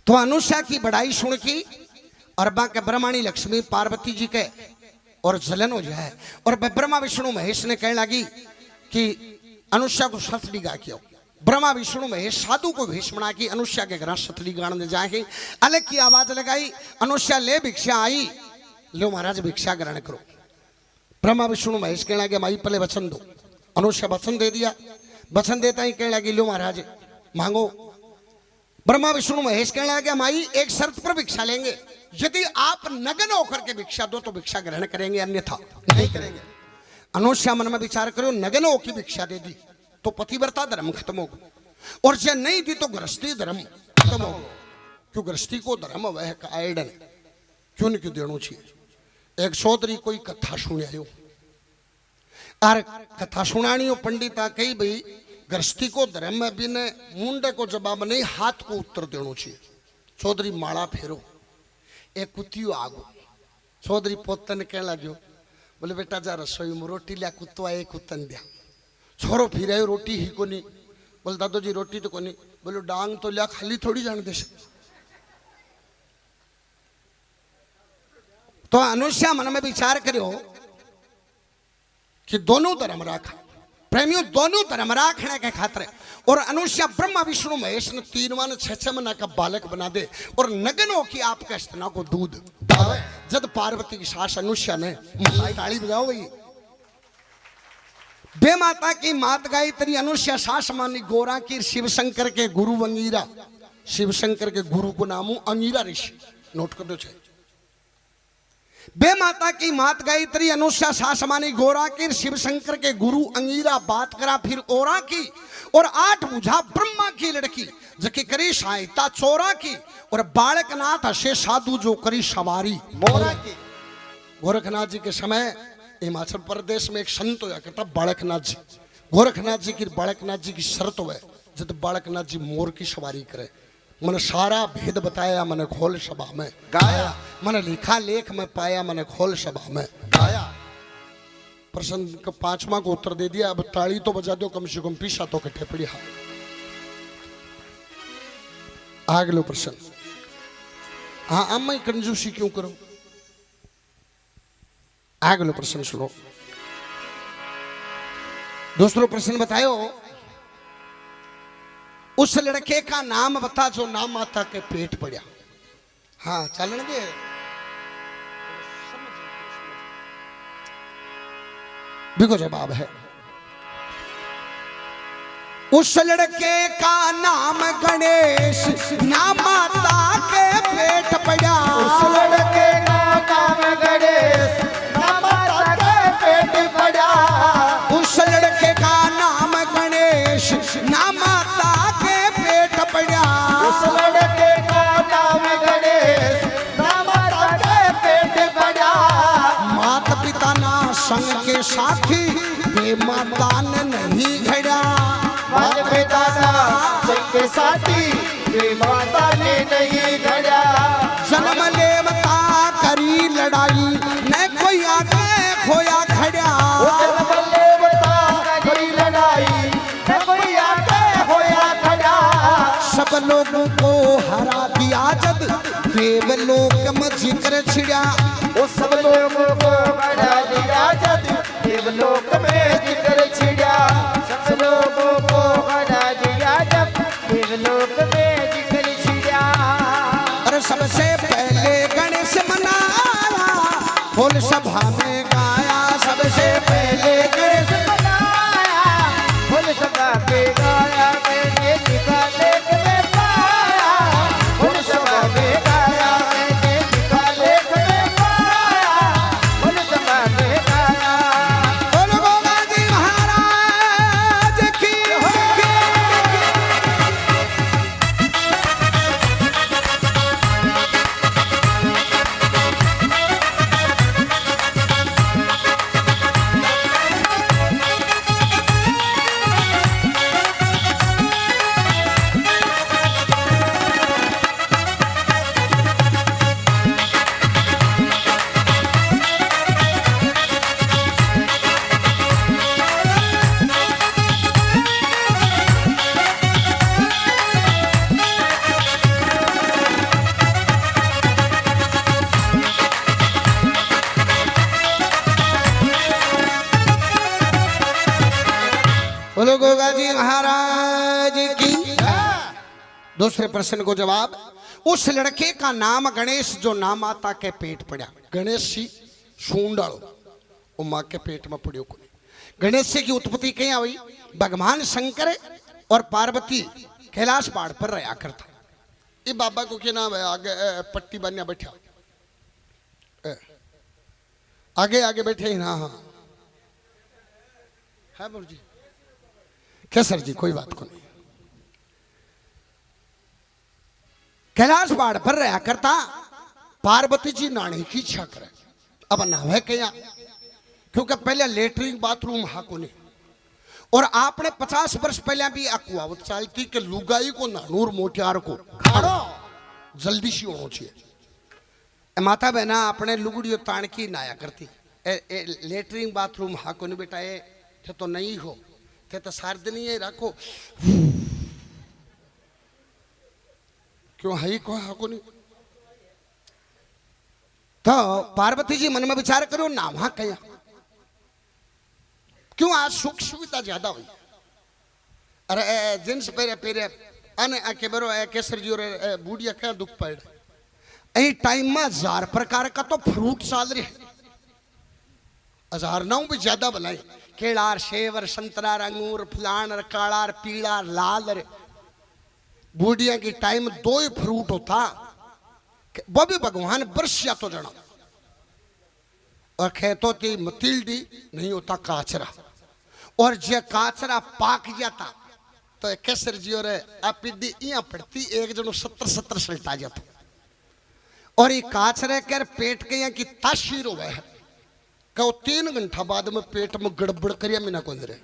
तो अनुष्या की बड़ाई सुन की और बाकी ब्रह्माणी लक्ष्मी पार्वती जी के और जलन हो जाए। और ब्रह्मा विष्णु महेश ने कहने लगी कि अनुष्या को सतली गा के आओ। ब्रह्मा विष्णु महेश साधु को भेष बना की अनुष्या के घर सतली गाने जाए। अलग की आवाज लगाई, अनुष्या ले भिक्षा आई, लो महाराज भिक्षा ग्रहण करो। ब्रह्मा विष्णु महेश कहने लगे माई पहले वचन दो। अनुष्या वचन दे दिया, वचन देता ही कहने लगी लो महाराज मांगो। ब्रह्मा विष्णु महेश कहने लगे माई एक शर्त पर भिक्षा लेंगे, यदि आप नग्न होकर के भिक्षा दो तो भिक्षा ग्रहण करेंगे, अन्यथा नहीं करेंगे। अनुष्या मन में विचार करो, नग्न हो की भिक्षा दे दी तो पतिव्रता धर्म खत्म होगा, और जो नहीं दी तो गृहस्थी धर्म खत्म होगा। क्यों गृहस्थी को धर्म वह का आयडन क्यों नहीं क्यों देना चाहिए। एक चौधरी कोई कथा सुनायो और कथा सुनानी हो पंडिता कही भाई गृहस्थी को धर्म में भी ने मुंडे को जवाब नहीं हाथ को उत्तर देना चाहिए। चौधरी माला फेरो, एक कुत्तियों आगो। चौधरी पोतन ने कहने लगे बोले बेटा जा रसोई में रोटी लिया, कुत्तो आए कुत्तन दिया। छोरो फिर आयो रोटी ही को नहीं, बोले दादो जी रोटी तो को नहीं, बोले डांग तो लिया खाली थोड़ी जान दे। तो अनुष्या मन में विचार करो कि दोनों धर्म राखा, प्रेमियों दोनों धर्म राखने के खातिर। और अनुष्या ब्रह्मा विष्णु महेश ने 3 वन 6 महीना का बालक बना दे और नग्नों की आपके स्तना को दूध दावे। जब पार्वती की सास अनुष्या ने ताली बजाओ भाई, बे माता की मात गायत्री अनुष्या सास मानी गोरा की शिव शंकर के गुरु अंगीरा। शिव शंकर के गुरु को नाम अंगीरा ऋषि, नोट कर दो चाहिए। बे माता की मात गायत्री अनुष्या सास मानी गोरा की शिव शंकर के गुरु अंगीरा। बात करा फिर ओरा की और 8 बुझा ब्रह्मा की लड़की जकी करी सहायता चोरा की। और बालकनाथ हसे साधु जो करी सवारी मोरा की। गोरखनाथ जी के समय हिमाचल प्रदेश में एक संत होया करता बालकनाथ जी। गोरखनाथ जी की शर्त हो जब बालकनाथ जी मोर की सवारी करे। मैंने सारा भेद बताया, मैंने खोल सभा में गाया, मैंने लिखा लेख में पाया, मैंने खोल सभा में गाया। प्रश्न का 5वां को उत्तर दे दिया। अब ताली तो बजा दो कम से कम, पीछा तो कट्ठे पड़ी। हाँ अगलो प्रश्न। हाँ अब मैं कंजूसी क्यों करूं? अगलो प्रश्न सुनो। दूसरो प्रश्न बतायो, उस लड़के का नाम बता जो नाम माता के पेट पड़ा। हाँ चलन दे। बिको जवाब है उस लड़के का नाम गणेश, ना माता के पेट पड़ा। उस लड़के का नाम गणेश, ना माता के पेट पड़ा। उस लड़के का नाम गणेश, ना माता के पेट पड़ा। उस लड़के का नाम गणेश, ना माता के पेट पड़ा। माता पिता ना संग के साथी, वे माता ने नहीं घड़ा। माता पिता ना संग के साथी, वे माता ने नहीं घड़ा। जन्म लेवता करी लड़ाई, न कोई आगे खोया खड़ा। जन्म लेवता करी लड़ाई, न कोई आगे होया खड़ा। सब लोगों को हरा दिया जब देवलोक में जिक्र छिड़ा। वो सब लोगों को हरा दिया जब देवलोक में जिक्र छिड़ा। सब लोगों को हरा दिया जब देवलोक में जिक्र छिड़ा। और सबसे पहले गणेश मनाया, फूल सभा में गाया। सबसे पहले गणेश मनाया, फूल सभा पे गाया। मैंने लिखा लेख में पाया, फूल सभा में गाया। मैंने लिखा लेख में पाया, फूल सभा में गाया। बोलो गोगा जी महाराज की। बोलो गोगा जी महाराज की। दूसरे प्रश्न को जवाब, उस लड़के का नाम गणेश जो ना माता के पेट पड़ा। गणेश जी सूंडालो, वो माँ के पेट में पड़ियो को। गणेश जी की उत्पत्ति कहीं हुई? भगवान शंकर और पार्वती कैलाश पहाड़ पर रहा करता। ये बाबा को क्या नाम है? आगे पट्टी बनया बैठा, आगे आगे बैठे ही ना। हाँ है बाबू जी, क्या सर जी? कोई बात को नहीं। कैलाश पहाड़ पर रहा करता। पार्वती जी नाने की इच्छा करे, अब नहावे क्या, क्योंकि पहले लेटरिन बाथरूम हा को नहीं। और आपने 50 वर्ष पहले भी अकुआवत चलती कि लुगाई को नानूर मोटियार को खाड़ो जल्दी सी होना चाहिए। माता बहना अपने लुगड़ियों तान की नाया करती। लेटरिन बाथरूम हा को नहीं बेटा, ये तो नहीं हो थे तो सार्वजनिक ही रखो। क्यों है को हाको नहीं? तो पार्वती जी मन में विचार करो ना वहां कया, क्यों आज सुख सुविधा ज्यादा हुई। अरे जींस पहरे पहरे अने आके बरो केसर जी और बूढ़िया क्या दुख पड़। यही टाइम में 1000 प्रकार का तो फ्रूट चाल रहे, 1000 नाउ भी ज्यादा बनाए। केलार, सेवर, संतरा, अंगूर, फलान, कालार, पीला, लाल। बूढ़िया की टाइम 2 ही फ्रूट होता, वो भी भगवान बरसिया तो जना। और खेतों की मतिल्डी नहीं होता काचरा। और जे काचरा पाक जाता तो केसर जी और पिड्डी इं पड़ती, एक जनो 70 सल्टा जाता। और ये काचरे कर पेट के यहाँ की ताशीर हुआ है कहो 3 घंटा बाद में पेट में गड़बड़ करिया मिना को रहे।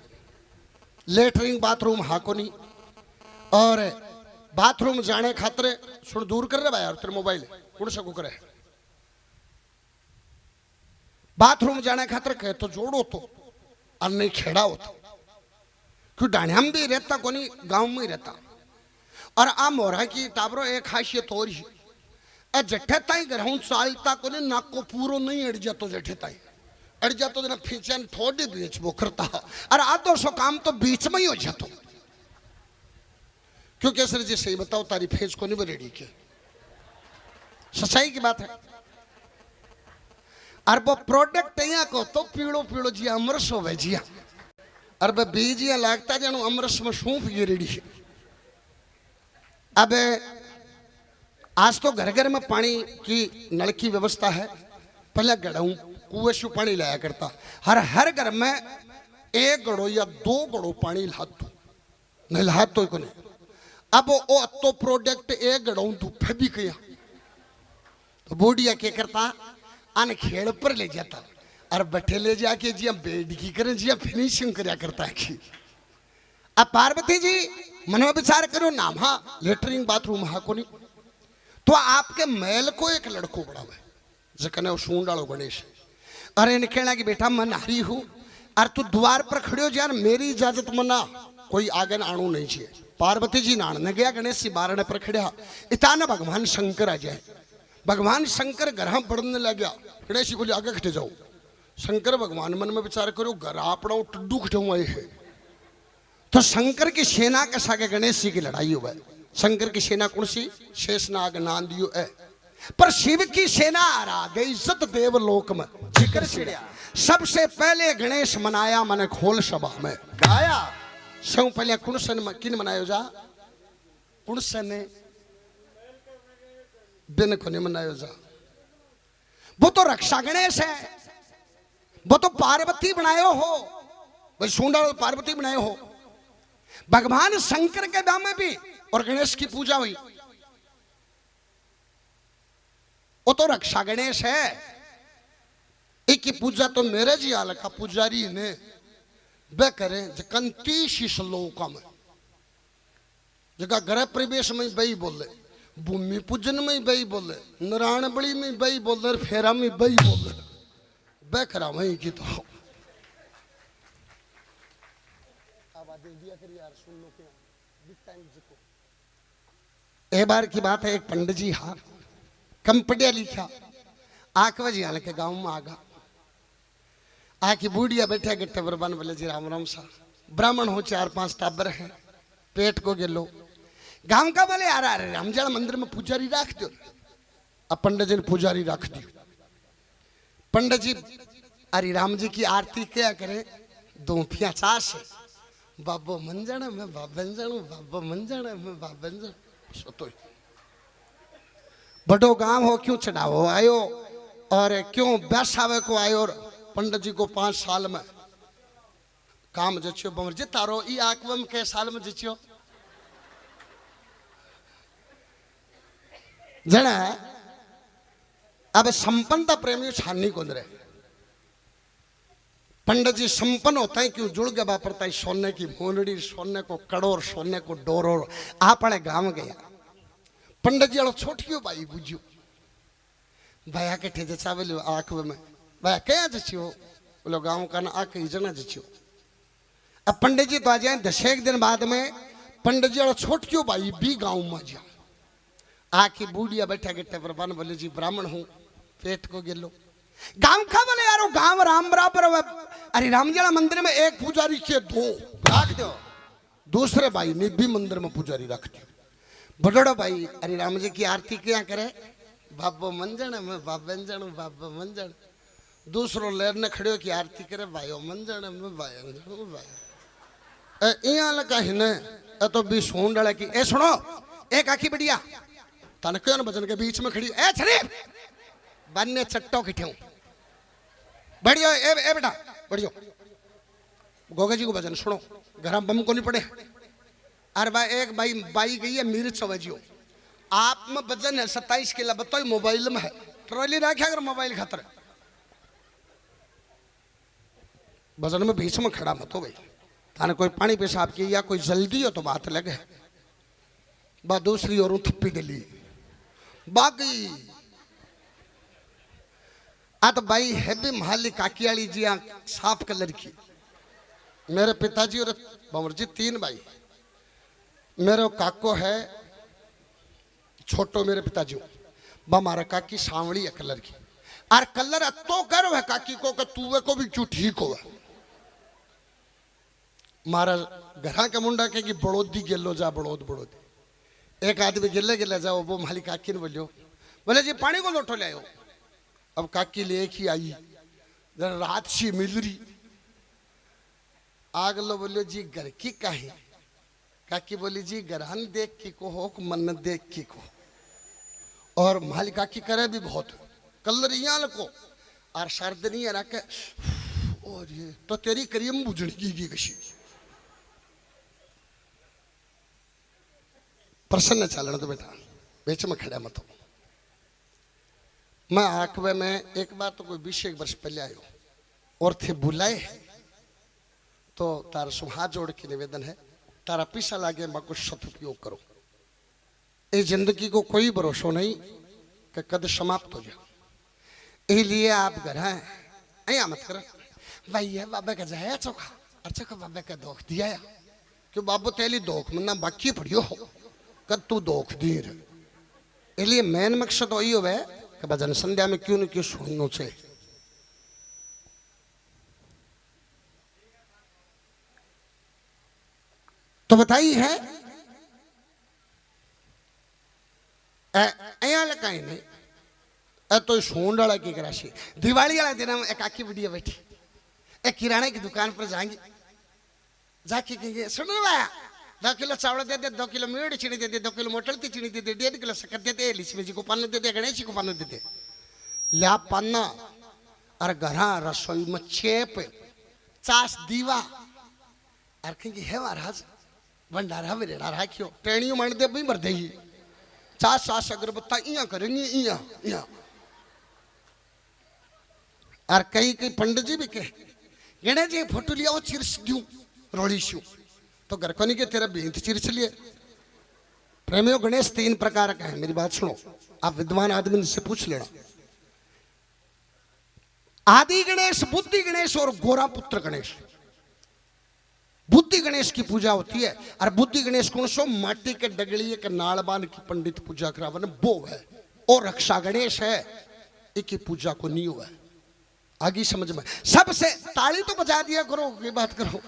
लेटरिन बाथरूम हा को नहीं। और बाथरूम जाने खातर सुन दूर कर रहे भाई यार तेरे मोबाइल कौन सा को करे। बाथरूम जाने खातर कहे तो जोड़ो तो और नहीं खेड़ा होता, क्यों डाणिया में भी रहता को नहीं, गाँव में ही रहता। और आ मोरा की टाबरो एक खासियत हो रही, जठे ताई ग्रहण चालता को नहीं, नाक को पूरो नहीं अड़ जातो। जठे ताई अड़ जातो जना फीचन थोड़ी बीच वो करता। और आधो सो काम तो बीच में ही हो जातो। क्यों केसर जी सही बताओ, तारी फेज को नहीं बरेडी के, सच्चाई की बात है। और वो प्रोडक्ट यहाँ को तो पीड़ो पीड़ो जिया अमरस हो जिया। और बे बीज ये लगता जानो अमरस में सूंफ गिरड़ी है। अब आज तो घर घर में पानी की नल की व्यवस्था है। पहले गढ़ऊ कुएं से पानी लाया करता, हर घर में 1 गड़ो या 2 गड़ो पानी लातो नहीं लातो को नहीं। अब वो तो प्रोडक्ट 1 गड़ो तू भी किया तो बोडिया क्या करता अन खेल पर ले जाता और बैठे ले जाके जी बेड की करें जी फिनिशिंग करया करता है कि अब पार्वती जी मनो विचार करो नाम हाँ लेटरिंग बाथरूम हाँ को नहीं तो आपके महल को एक लड़को बड़ा है जकने वो सूंड डालो गणेश अरे इन्हें कहना कि बेटा मैं नारी हूं और तू द्वार पर खड़े हो यार मेरी इजाजत मना कोई आगे आणु नहीं चाहिए। पार्वती जी नाण ने गया गणेश जी बारने पर खड़िया इतना भगवान शंकर आ जाए। भगवान शंकर घर बढ़ने लग गया। गणेश जी बोले आगे खटे जाओ। शंकर भगवान मन में विचार करो घर अपना टड्डू खटाऊ आए है तो शंकर की सेना के सागे गणेश जी की लड़ाई हुआ है। शंकर की सेना कौन सी शेषनाग नांदियो है पर शिव की सेना आ गई इज्जत देवलोक में जिक्र छिड़िया। सबसे पहले गणेश मनाया मैंने खोल सभा में गाया सब पहले कुणसन में किन मनायो जा कुणसन बिन को नहीं मनायो जा। वो तो रक्षा गणेश है, वो तो पार्वती बनायो हो भाई सूंडा पार्वती बनायो हो। भगवान शंकर के दाम में भी और गणेश की पूजा हुई। वो तो रक्षा गणेश है। एक की पूजा तो मेरे जी आल का पुजारी ने वे करें जकंती श्लोक में जगह ग्रह प्रवेश में बही बोले भूमि पूजन में बही बोले नारायण बड़ी में बही बोले फेरा में बही बोले वे करा वही की तो एक बार की बात है। एक पंडित जी हाँ कम पढ़िया लिखा आकवा जी हाल के गांव में आगा आकी बूढ़िया बैठे गिट्टे बरबान बोले जी राम राम सा ब्राह्मण हो 4-5 टाबर हैं पेट को गेलो गांव का बोले यार अरे रामजड़ मंदिर में पुजारी रख दो। अब पंडित जी ने पुजारी रख दी। पंडित जी अरे राम जी की आरती क्या करे 2 पिया चास बाबो मंजन में बाबंजन बाबो मंजन में बाबंजन सोतो बड़ो गांव हो क्यों चढ़ावो आयो और क्यों बैसावे को आयो। पंडित जी को 5 साल में काम जचियो बमर जी तारो ई आकवम के साल में जचियो जना अब संपन्नता प्रेमी छानी को रहे। पंडित जी संपन्न होता है क्यों जुड़ गया पड़ता है सोने की मोनड़ी सोने को कड़ोर सोने को डोरोर आपने गांव गया पंडित जी छोटियो भाई बुझियो भाया के ठे जचा बोलो आंख में भाया क्या जचियो बोलो गांव का ना आके जना जचियो। अब पंडित जी तो आ जाए 10 दिन बाद में पंडित जी छोटियो भाई भी गांव में जा आके बूढ़िया बैठा गिट्टे पर बन बोले जी ब्राह्मण हूँ पेट को गिलो गांव का बोले यारो गांव राम बराबर अरे रामजड़ा मंदिर में एक पुजारी के 2 रख दो दूसरे भाई ने भी मंदिर में पुजारी रख दियो। बड़ोड़ा भाई अरे राम जी की आरती क्या करे बाबो मंजन में बाबंजन बाबा मंजन दूसरो लेर ने खड़े की आरती करे भाइयों मंजन में भाई यहाँ लगा हिने तो भी सोन डाला की ए सुनो एक आखी बढ़िया तन क्यों भजन के बीच में खड़ी ए छरी बन्ने चट्टो किठे बढ़ियो ए बेटा बढ़ियो गोगा जी को भजन सुनो घर बम को नहीं पड़े। अरे भाई एक भाई बाई गई है मीर चवजियो आप में वजन है 27 किलो बताओ मोबाइल में है ट्रॉली रखे अगर मोबाइल खतरे वजन में बीच में खड़ा मत हो भाई थाने कोई पानी पेशाब की या कोई जल्दी हो तो बात लगे बा दूसरी और थप्पी डली बाकी आ तो भाई है भी महाली काकियाली जी साफ कलर की मेरे पिताजी और बमर जी 3 भाई मेरे काको है छोटो मेरे पिताजी हमारा काकी सांवली है कलर की और कलर तो गर्व है काकी को कि तूवे को भी क्यों ठीक हो मारा घरा का मुंडा के बड़ोदी गेलो जा बड़ोद एक आदमी गिले गिले जाओ वो माली काकी ने बोलियो बोले जी पानी को लोटो ले आयो। अब काकी ले ही आई रात सी मिल रही आग लो बोलियो जी घर की काहे काकी बोली जी गरहन देख की को हो मन देख की को और मालिका की करे भी बहुत कलरियाल को और सर्दनी रख और ये तो तेरी करियम बुझड़गी कशी प्रसन्न चालन तो बेटा बीच में खड़ा मत हो मैं आकवे में एक बार तो कोई 20 वर्ष पहले आयो और थे बुलाए तो तारा सुहाग जोड़ के निवेदन है तारा पीछा लागे मैं कुछ सदुपयोग करो इस जिंदगी को कोई भरोसा नहीं कि कद समाप्त हो जाए इसलिए आप घर हैं ऐया मत कर भैया बाबा का जाया चौका और चौका बाबा का दोख दिया क्यों बाबू तेली दोख मना बाकी पड़ियो हो कद तू दोख दी इसलिए मेन मकसद वही हो कि भजन संध्या में क्यों न क्यों सुनना चाहिए तो बताइए है लगाई नहीं तो सूंड वाला की कराशी दिवाली वाला दिन एक आखी वीडियो बैठी एक किराने की दुकान पर जाएंगे जाके कहेंगे सुन भाया 2 किलो चावल दे दे 2 किलो मीठ चीनी दे दे 2 किलो मोटल की चीनी दे दे 1.5 किलो शक्कर दे दे लक्ष्मी जी को पान दे दे गणेश जी को पान दे दे ल्या पन्ना और घरा रसोई में चेप चास दीवा और कहेंगे है महाराज भंडारा मेरेड़ा राखियो टेणियों मन दे भी मर देगी चास चास अगरबत्ता इया करेंगे इया इया और कई पंडित जी भी कहे गणेश जी फोटो लिया वो चिरस दूं रोड़ी शू तो घर को नहीं के तेरा बेंत चिरस लिए प्रेमियों गणेश 3 प्रकार का है मेरी बात सुनो आप विद्वान आदमी से पूछ लेना आदि गणेश बुद्धि गणेश और गोरा पुत्र गणेश बुद्धि गणेश की पूजा होती है और बुद्धि गणेश कौन सो माटी के डगड़िए के नालबान की पंडित पूजा करावन वो है और रक्षा गणेश है एक पूजा को नहीं हुआ है आगे समझ में सबसे ताली तो बजा दिया करो ये बात करो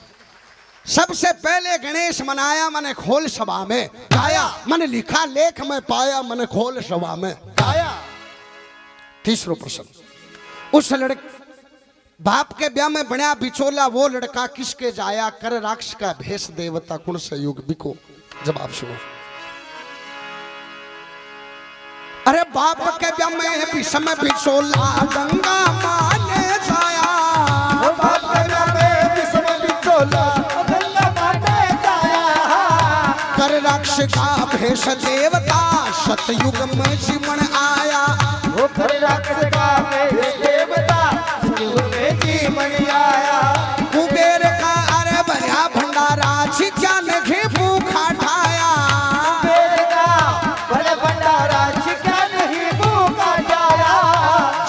सबसे पहले गणेश मनाया मैंने खोल सभा में गाया मैंने लिखा लेख में पाया मैंने खोल सभा में गाया तीसरा प्रश्न उस लड़के बाप के ब्याह में बना बिचोला वो लड़का किसके जाया कर राक्ष का भेष देवता कुण से युग बिको जवाब सुनो अरे बाप के ब्याह में विषम बिचोला गंगा माने जाया बाप के ब्याह में विषम बिचोला गंगा माने जाया कर राक्ष का भेष देवता सतयुग में जीवन आया वो कर राक्ष का भेष देवता जीवन आया कुबेर का अरे भया भंडारा छिक्या नहीं भूखा ठाया कुबेर का बड़ा भंडारा छिक्या नहीं भूखा जाया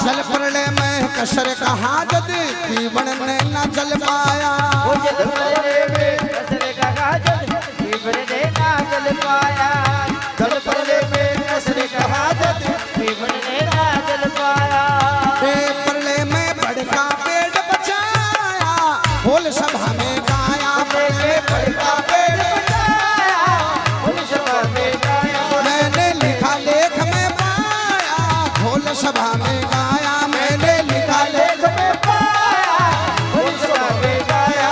जल प्रलय में कसर कहा जद जीवन ने न जल पाया वो जल प्रलय में कसर कहा जद जीवन ने न जल पाया जल प्रलय में कसर कहा जद जीवन ने न जल पाया प्रलय में बड़का खोल सभा में गाया बड़का पेड़ बचाया खोल सभा में गाया मैंने लिखा लेख में पाया खोल सभा में गाया मैंने लिखा लेख में पाया खोल सभा में गाया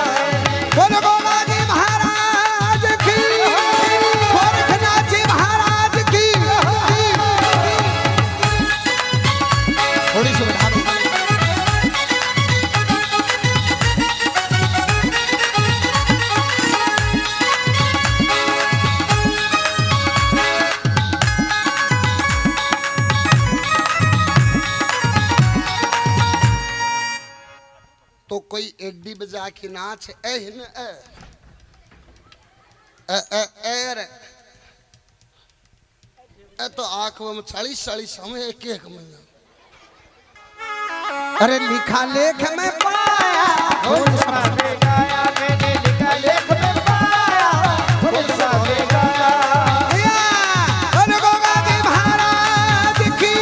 बोलो गोला जी महाराज की गोरखनाथ जी महाराज की थोड़ी सी बढ़ा तो कोई एडी बजा के नाच एहन तो आंख में 40 समय एक महीना अरे लिखा लेख में पाया खोल सभा में गाया मैंने लिखा लेख में पाया खोल सभा में गाया बोलो गोगा जी महाराज की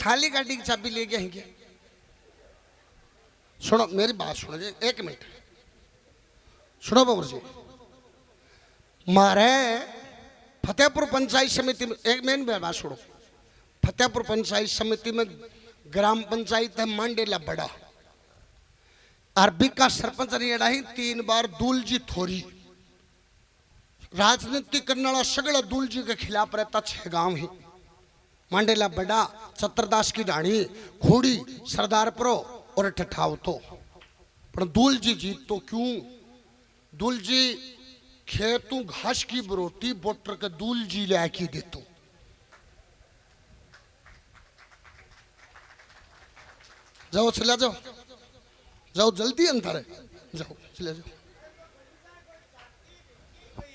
थाली गाड़ी की चाबी ले गए हैं क्या? सुनो मेरी बात सुनो जी, एक मिनट सुनो बाबू जी। मारे फतेहपुर पंचायत समिति में एक मेन बात सुनो। फतेहपुर पंचायत समिति में ग्राम पंचायत है मांडेला बड़ा, अरबी का सरपंच रेड़ा ही 3 बार दूलजी थोरी। राजनीति करने वाला सगड़ा दूलजी के खिलाफ रहता 6 गांव ही। मांडेला बड़ा, छत्रदास की ढाणी, खोड़ी, सरदारपुरो और ठठाव तो। पर दूलजी जीत तो क्यों? दूलजी खेतू घास की बरोटी बोटर के दूलजी ले की देतो। जाओ चले जाओ, जाओ जल्दी अंदर है, जाओ चले जाओ।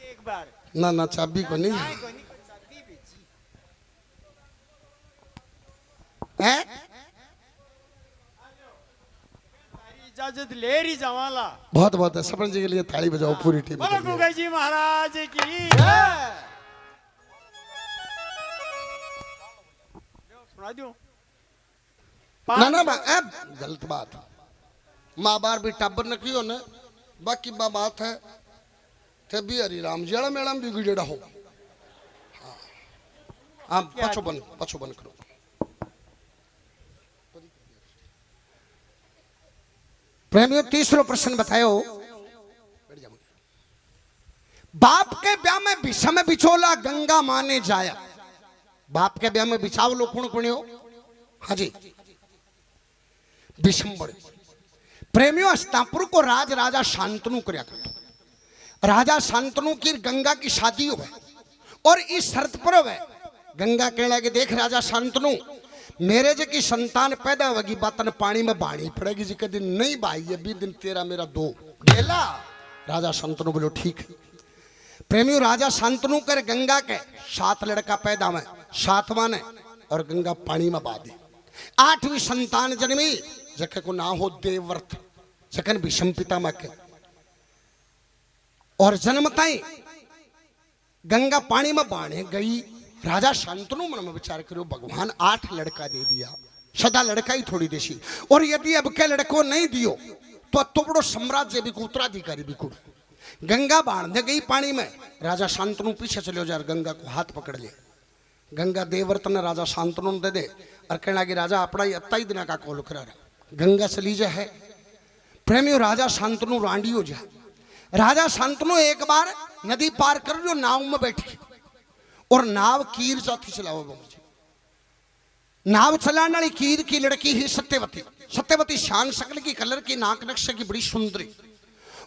एक बार ना ना चाबी को नहीं है। इजाजत ले रही जवाला। बहुत बहुत है, सरपंच जी के लिए थाली बजाओ पूरी टीम। बोलो गुगा जी महाराज की सुना दो। ना ना गलत बात। माँ बार भी टाबर न कियो ने, बाकी बात है थे भी हरी राम जड़ा मैडम भी गुजरा हो। हाँ पछो बन करो। प्रेमियों तीसरा प्रश्न बतायो। बाप के ब्याह में विषम बिछोला गंगा माने जाया। बाप के ब्याह में बिछाव लो कौन कौन हो? हाँ जी विषम। प्रेमियों अस्तापुर को राजा शांतनु करया करतो। राजा शांतनु की गंगा की शादी हो और इस शर्त पर हो गंगा कहला के देख राजा शांतनु मेरे जे की संतान पैदा होगी बातन पानी में बाणी पड़ेगी जी के दिन नहीं भाई ये भी दिन तेरा मेरा दो गेला। राजा शांतनु बोलो ठीक है। प्रेमियों राजा शांतनु कर गंगा के 7 लड़का पैदा हुए, 7वां ने और गंगा पानी में बाधी। 8वीं संतान जन्मी जखे को नाम हो देवव्रत, जखन विषम पितामह के और जन्मताई गंगा पानी में बाणे गई। राजा शांतनु मन में विचार करो भगवान 8 लड़का दे दिया, सदा लड़का ही थोड़ी देशी, और यदि अब के लड़को नहीं दियो तो बड़ो साम्राज्य भी उत्तराधिकारी भी कुड़। गंगा बांधने गई पानी में, राजा शांतनु पीछे चलो जा, गंगा को हाथ पकड़ ले। गंगा देवव्रत ने राजा शांतनु दे दे और कहना कि राजा अपना ही अत्ता ही दिना का कॉल करा रहा। गंगा चली जा है। प्रेमियों राजा शांतनु रांडी हो जा। राजा शांतनु एक बार नदी पार कर जो नाव में बैठी और नाव कीर जाती चलाओ। नाव चलाने वाली कीर की लड़की ही सत्यवती। सत्यवती शान शकल की, कलर की, नाक नक्शे की, बड़ी सुंदरी।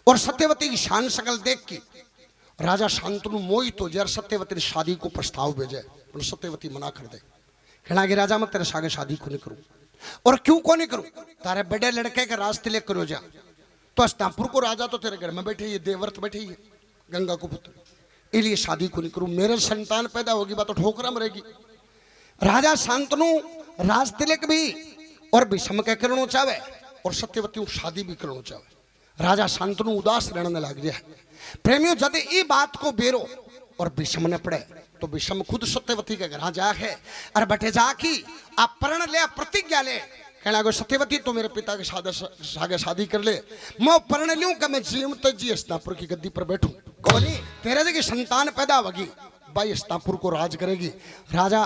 और सत्यवती की शान शकल देख के राजा शांतनु मोहित हो जाए। सत्यवती ने शादी को प्रस्ताव भेजे और सत्यवती मना कर दे। कहना कि राजा मैं तेरे सागे शादी को नहीं करूं। और क्यों को नहीं करूं? तारे बड़े लड़के के रास्ते ले करो जा। तो अस्तापुर को राजा तो तेरे घर में बैठे ही, देवव्रत बैठे ही, गंगा को पुत्र, इसलिए शादी को नहीं करूं। मेरे संतान पैदा होगी बात तो ठोकरा मरेगी। राजा शांतनु राज तिलक भी और विषम के करणो चाहे और सत्यवती शादी भी करणो चाहे। राजा शांतनु उदास रहने लग गया। प्रेमियों जब ये बात को बेरो और विषम ने पड़े तो विषम खुद सत्यवती के घर जा है और बैठे जाकी आप प्रण ले, प्रतिज्ञा ले। कहना को सत्यवती तो मेरे पिता के सागे शादी कर ले, मैं प्रण लूं कि मैं जीवत जी अस्तापुर की गद्दी पर बैठूं। कोनी तेरे जगह संतान पैदा होगी भाई अस्तापुर को राज करेगी। राजा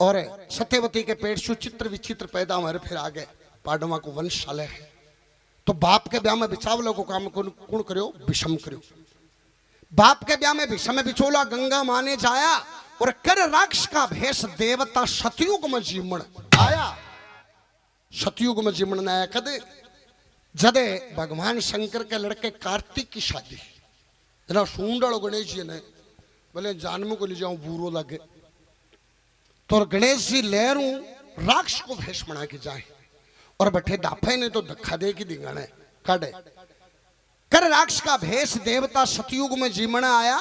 और सत्यवती के पेट से चित्र विचित्र पैदा हुए, फिर आगे पांडवा को वंशशाले है। तो बाप के ब्याह में बिछावलों को काम कौन करो? विषम करो। बाप के ब्याह में विषम बिछोला गंगा माने जाया और कर राक्ष का भेष देवता सतयुग में जीवन आया। सतयुग में जीवन आया कदे जदे भगवान शंकर के लड़के कार्तिक की शादी। जरा सूंडल गणेश जी ने बोले जानमू को ले जाऊं बूरो लगे तो गणेश जी लहरूं राक्ष को भेष बना के जाए और बैठे दाफे ने तो धक्का दे की दिंगाने काटे। कर राक्ष का भेष देवता सतयुग में जीवन आया।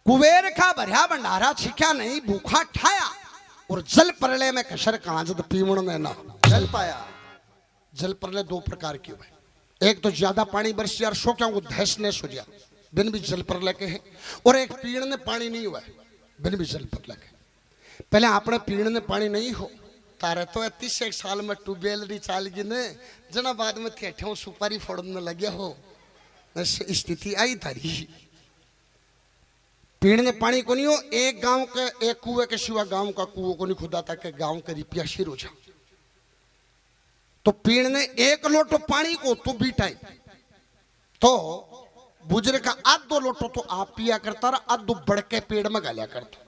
कुबेर का भरिया भंडारा छिक्या नहीं, भूखा ठाया और जल प्रलय में कसर कांजद पीवण ने ना जल पाया। जल प्रलय 2 प्रकार की हुए, एक तो ज्यादा पानी बरस यार सो क्या धैस ने सो जा बिन भी जल प्रलय के हैं, और एक पीण ने पानी नहीं हुआ बिन भी जल प्रलय के। पहले आपने पीण ने पानी नहीं हो तारे तो 31 साल में ट्यूबवेल री चाल गई ने जना बाद में ठेठों सुपारी फोड़ने लगे हो स्थिति आई तारी पीने पानी को नहीं हो एक गांव के एक कुएं के सिवा गांव का कुओं को नहीं खुदा था कि गांव के रिपिया शिर हो जा तो पीने एक लोटो पानी को तो भी टाइम तो बुजुर्ग का आधो लोटो तो आप पिया करता रहा आधो बढ़ के पेड़ में गालिया करता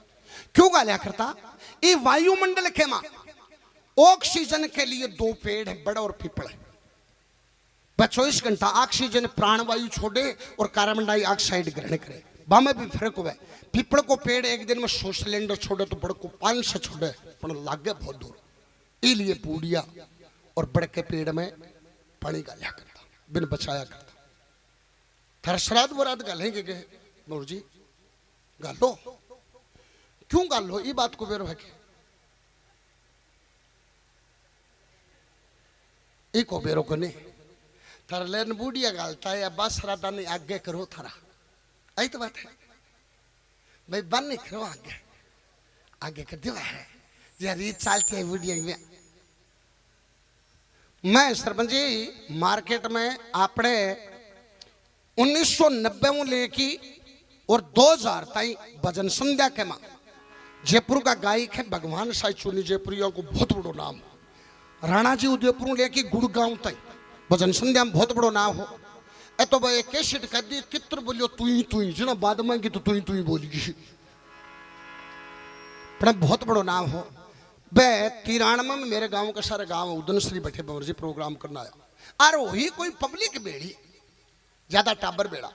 क्यों गालिया करता ये वायुमंडल के मां ऑक्सीजन के लिए दो पेड़ है बड़ा और पीपल है 24 घंटा ऑक्सीजन प्राणवायु छोड़े और कार्बन डाइऑक्साइड ग्रहण करे बा में भी फर्क हुआ पीपल को पेड़ एक दिन में 100 सिलेंडर छोड़े तो बड़ को 500 छोड़े पर लागे बहुत दूर इसलिए पूड़िया और बड़ के पेड़ में पानी गालिया करता बिन बचाया करता थारा श्राद्ध वराद गालेंगे के मोर जी गालो क्यों गालो ये बात को बेरो है कि एक बेरो को नहीं थारा लेन बूढ़िया गालता है या बस राधा ने आगे करो थारा आई तो बात है भाई बन नहीं करो आगे आगे कर दिया है यार ये चालती है बूढ़िया में मैं सरपंच जी मार्केट में आपने 1990 में लेकी और 2000 ताई भजन संध्या के मां जयपुर का गायक है भगवान साई चुनी जयपुरियों को बहुत बड़ो नाम राणा जी उदयपुर लेके गुड़गांव तक भजन संध्या में बहुत बड़ो नाम हो ए तो भाई कैसेट कर दी कित्र बोलियो तू ही जना बाद में की तो तू ही बोलेगी पर बहुत बड़ो नाम हो बे तिरानवे में मेरे गांव का सारा गांव उदनश्री बैठे बवर जी प्रोग्राम करना आया और वही कोई पब्लिक बेड़ी ज्यादा टाबर बेड़ा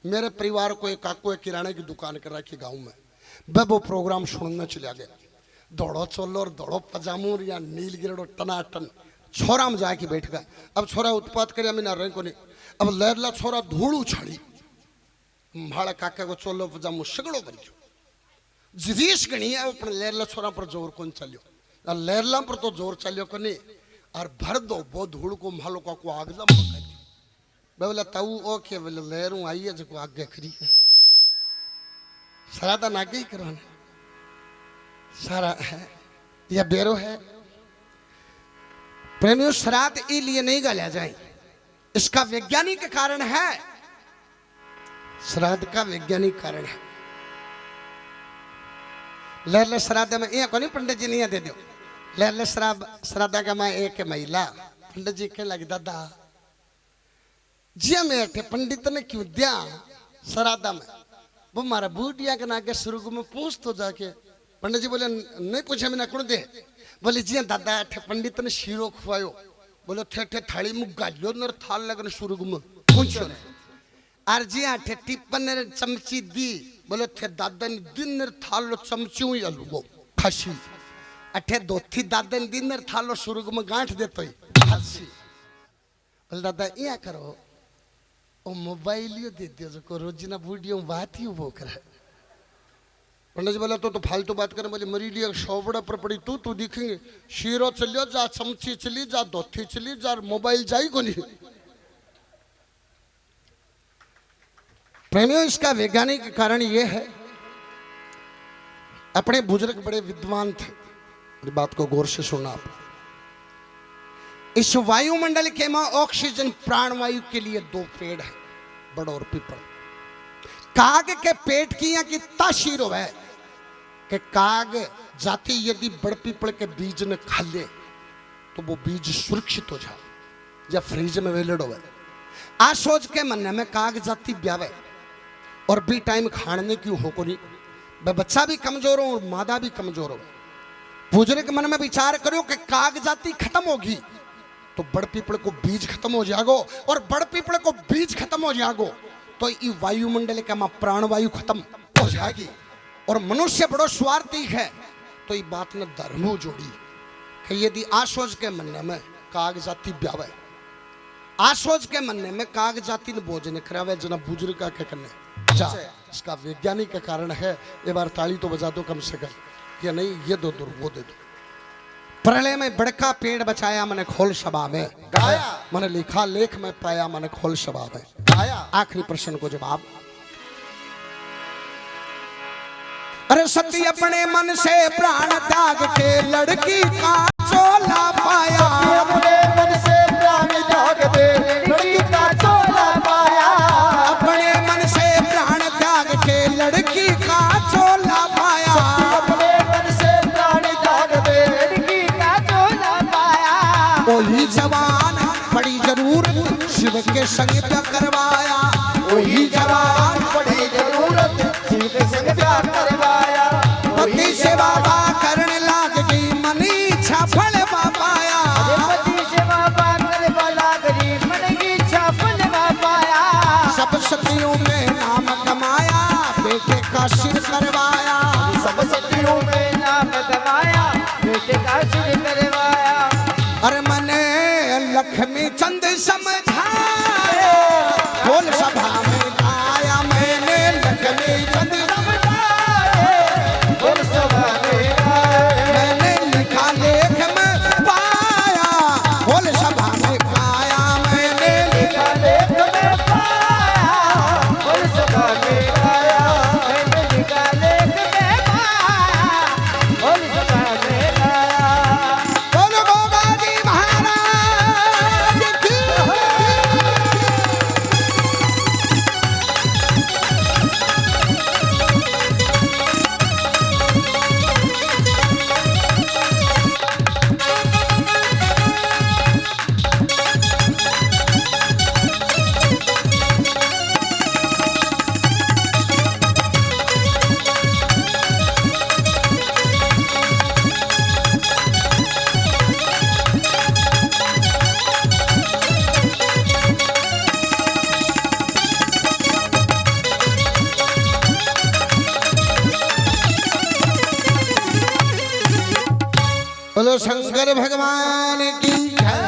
मेरे परिवार को एक काको एक किराने की दुकान कर रखी गांव में बे वो प्रोग्राम सुनने चला गया दौड़ो चलो और दौड़ो पजामू या नील गिरड़ो टनाटन छोरा में जाके बैठ गया अब छोरा उत्पाद करे मैं ना को नहीं अब लहरला छोरा धूल उछाड़ी भाड़ा काका को चोलो पजामू सगड़ो बन गयो जिरीश गणी है अपने लहरला छोरा पर जोर कौन चलियो लहरला पर तो जोर चलियो को नहीं और भर दो वो धूल को मालो का को आग लम पका दी बोला ताऊ ओ के बोले लहरों आई है जो आगे खरी सरादा नागे ही करवाना सारा है या बेरो है प्रेमियों श्राद्ध इसलिए नहीं गाला जाए इसका वैज्ञानिक कारण है श्राद्ध का वैज्ञानिक कारण है लहरले श्राद्ध में ये कोनी पंडित जी नहीं दे दो लहरले श्राद्ध का मैं एक महिला पंडित जी के लगे दादा जी मैं पंडित ने क्यों दिया श्राद्ध में वो मारा बूढ़िया के नाके सुर्ग में पूछ तो जाके पंडित जी बोले नहीं पूछे मैंने कौन दे बोले जी दादा ठे पंडित ने शीरो खुआयो बोले थे थे थाली में गालियो नर थाल लगन सुर्ग में पूछो आर जी ठे टिप्पन ने चमची दी बोले थे दादा ने दिन नर थाल लो चमची हुई अलगो खासी अठे दो थी दादा ने दिन नर थाल लो सुर्ग में गांठ देतो ही खासी बोले दादा ये करो ओ मोबाइल यो दे दियो जो को रोजिना वीडियो बात ही वो करे पंडित जी बोला तो फालतू बात करे बोले मरी लिया शोबड़ा पर पड़ी तू दिखेंगे शीरो चलियो जा चमची चली जा दोथी चली जा मोबाइल जाई को नहीं प्रेमियों इसका वैज्ञानिक कारण ये है अपने बुजुर्ग बड़े विद्वान थे बात को गौर से सुना आप इस वायुमंडल के में ऑक्सीजन प्राणवायु के लिए दो पेड़ है बड़ और पीपल काग के पेट की या कि ताशीरो है कि काग जाति यदि बड़ पीपल के बीज ने खा ले तो वो बीज सुरक्षित हो जाए या फ्रिज में वेलड हो आ सोच के मन में काग जाति ब्यावे और बी टाइम खाने की हो को नहीं बच्चा भी कमजोर हो और मादा भी कमजोर हो बुजुर्ग मन में विचार करो कि काग जाति खत्म होगी तो बड़ पीपल को बीज खत्म हो जाएगो और बड़ पीपल को बीज खत्म हो जाएगो तो ये वायुमंडल का मां प्राणवायु खत्म हो जाएगी और मनुष्य बड़ो स्वार्थी है तो ये बात ने धर्मो जोड़ी कि यदि आसोज के मन में काग जाति ब्यावे आसोज के मन में काग जाति ने भोजन करावे जना बुजुर्ग का के करने जा इसका वैज्ञानिक का कारण है ये बार ताली तो बजा दो कम से कम या नहीं ये दो वो दे दो प्रलय में बड़का पेड़ बचाया मैंने खोल सभा में गाया मैंने लिखा लेख में पाया मैंने खोल सभा में गाया आखिरी प्रश्न को जवाब अरे सती अपने मन से प्राण त्याग के लड़की का वही जवान बड़ी जरूरत शिव के संग प्यार करवाया, वही जवान बड़ी जरूरत शिव के संग प्यार करवाया। पति से बाबा करने लाग गई मन इच्छा फल पाया, पति से बाबा करवा लाग गई मन की इच्छा फल पाया। सब सतियों में नाम कमाया बेटे का सिर करवाया, सब सतियों में नाम कमाया बेटे का सिर करवाया। अरे मने लक्ष्मी चंद समझाए बोल सभा में गाया, मैंने लक्ष्मी चंद बोल सभा में आए। मैंने लिखा लेख में पाया, बोल सभा में पाया, मैंने लिखा लेख में पाया बोल सभा में आया। मैंने लिखा लेख में पाया बोल सभा में आया। बोल गोगा जी महाराज की। बोलो शंकर भगवान की जय।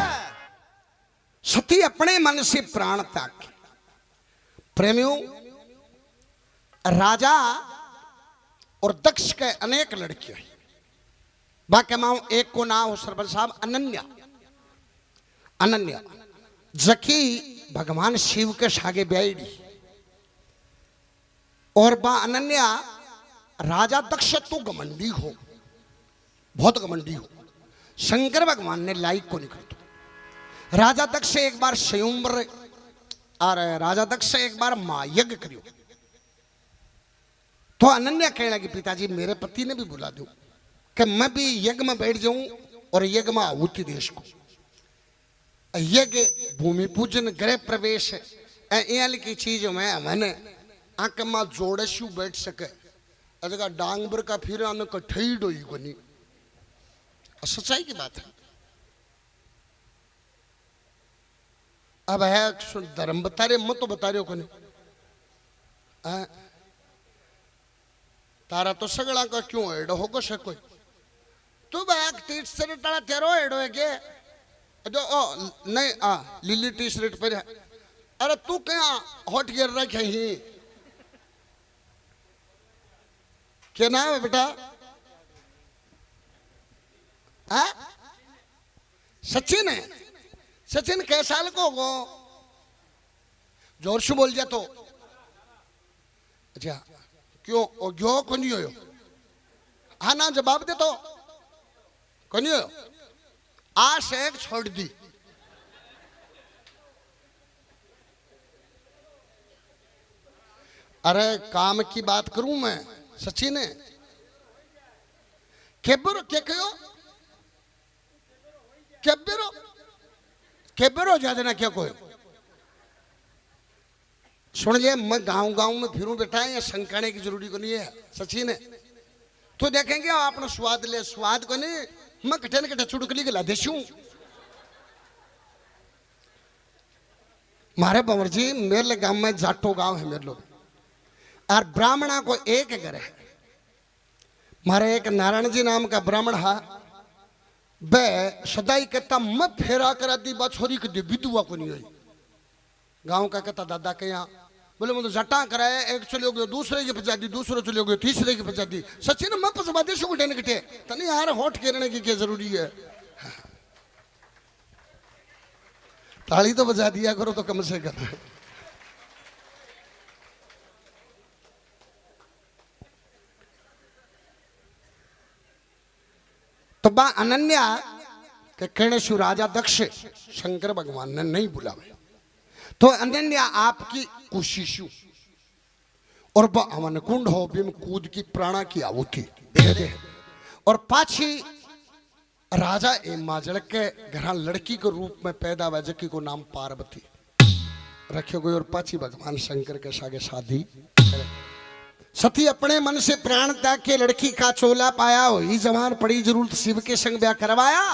सती अपने मन से प्राण त्याग के। प्रेमियों, राजा और दक्ष के अनेक लड़कियां हैं। बाकी माओ एक को नाम हो सरपंच साहब अनन्या। अनन्या जकी भगवान शिव के सागे ब्याईडी और बा अनन्या राजा दक्ष तो घमंडी हो, बहुत घमंडी हो। शंकर भगवान ने लाइक को निकल तो राजा दक्ष से एक बार स्वयंवर और राजा दक्ष से एक बार महायज्ञ करियो। तो अनन्या कहने लगी पिताजी मेरे पति ने भी बुला दो कि मैं भी यज्ञ में बैठ जाऊं और यज्ञ में आहुति देश को। यज्ञ भूमि पूजन गृह प्रवेश एल की चीज में मैंने आंख में जोड़े शू बैठ सके अजगा डांगबर का फिर आने का ठई डोई को नहीं। सच्चाई की बात है। अब है धर्म बता रहे मत तो बता रहे हो को नहीं। तारा तो सगड़ा का क्यों एडो होगा से कोई तू बैग टी शर्ट टाला तेरो एडो है के जो ओ नहीं लीली टी शर्ट पर है। अरे तू क्या हॉट गियर रखे ही क्या नाम है बेटा? सचिन है। सचिन कै साल को होगो? जोर से बोल जा तो। अच्छा क्यों ओ क्यों को नहीं हो? हाँ ना जवाब दे तो को नहीं हो? आश एक छोड़ दी। अरे काम की बात करूं मैं सचिन है केबरो क्या कहो केबरो केबरो ज्यादा ना क्या कोई सुन ले मैं गांव गांव में फिरूं बेटा या शंकाने की जरूरी को नहीं है सचिन है। तो देखेंगे अपना स्वाद ले स्वाद को नहीं मैं कटे न कटे चुटकली के ला देशू मारे बंवर जी मेरे गांव में जाटो गांव है मेरे लोग और ब्राह्मणा को एक घर है। मारे एक नारायण जी नाम का ब्राह्मण है बे सदाई कहता मैं फेरा करा दी बा छोरी के दी विधवा को नहीं हुई। गांव का कहता दादा के यहाँ बोले मैं तो जटा कराया एक चले गए दूसरे की पचा दी दूसरे चले गए तीसरे की पचा दी सचिन मैं पसवा दे शू कटे कटे तनी यार होठ केरने की क्या जरूरी है। ताली तो बजा दिया करो तो कम से कम। तो बा अनन्या के कहने राजा दक्ष शंकर भगवान ने नहीं बुलावे तो अनन्या आपकी कोशिशु और बा हवन कुंड हो बिम कूद की प्राणा की आहुति दे दे और पाछी राजा एमाजड़ के घर लड़की के रूप में पैदा हुआ जकी को नाम पार्वती रखियो गई और पाची भगवान शंकर के सागे शादी करे। सती अपने मन से प्राण त्याग के लड़की का चोला पाया हो ही जवान पड़ी जरूरत शिव के संग ब्याह करवाया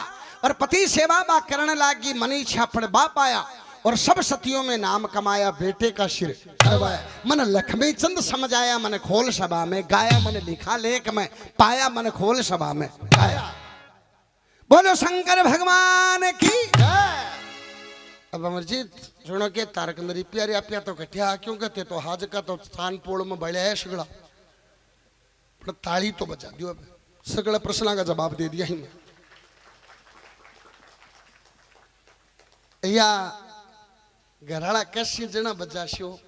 और पति सेवा बा करने लागी मन इच्छा पड़वा पाया और सब सतियों में नाम कमाया बेटे का सिर करवाया। मन लक्ष्मी चंद समझ आया मन खोल सभा में गाया मन लिखा लेख में पाया मन खोल सभा में गाया। बोलो शंकर भगवान की। अब अमरजीत सुनो के तारक नरी प्यारी आप तो कटिया क्यों कहते तो हाज का तो स्थान पोड़ में बढ़िया है सगड़ा पर ताली तो बजा दियो। अब सगड़ा प्रश्न का जवाब दे दिया ही मैं या घराड़ा कैसी जना बजाशो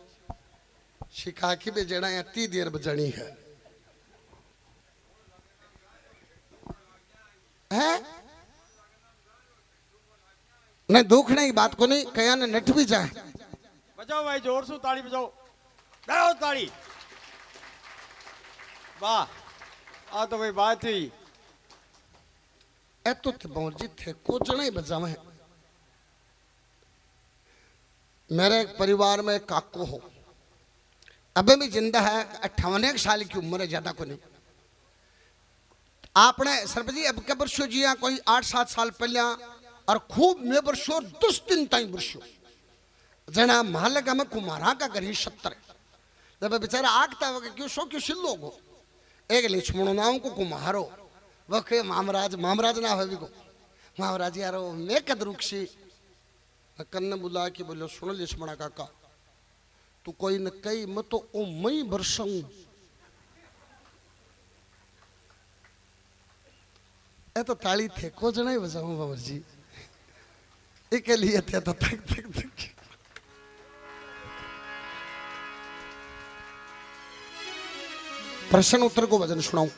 शिखा की भी जना इतनी देर बजानी है हैं? नहीं दुखने की बात को नहीं कया ने नट भी जाए। बजाओ भाई जोर से ताली बजाओ बजाओ ताली। वाह आ तो भाई बात हुई ए तो जी थे को जना ही बजावे। मेरे एक परिवार में एक काको हो अबे भी जिंदा है 58 साल की उम्र है ज्यादा को नहीं। आपने सरपंच अब के वर्षो जी कोई 8-7 साल पहले और खूब में वर्षो 10 दिन ताई वर्षो जना मालक में कुमारा का गरी 70 जब बेचारा आगता हो क्यों सो क्यों सिल्लो गो एक लक्ष्मण नाम को कुमारो वह मामराज ना हो भी को मामराज यारो मैं कदरुक्षी कन्न बुला के बोलो सुन लक्ष्मणा काका तू कोई न कई मैं तो ओ मई वर्षों ए तो ताली थे को जना ही बजाऊं बाबा जी एक लिए थे तो तक प्रश्न उत्तर को वजन सुनाऊं।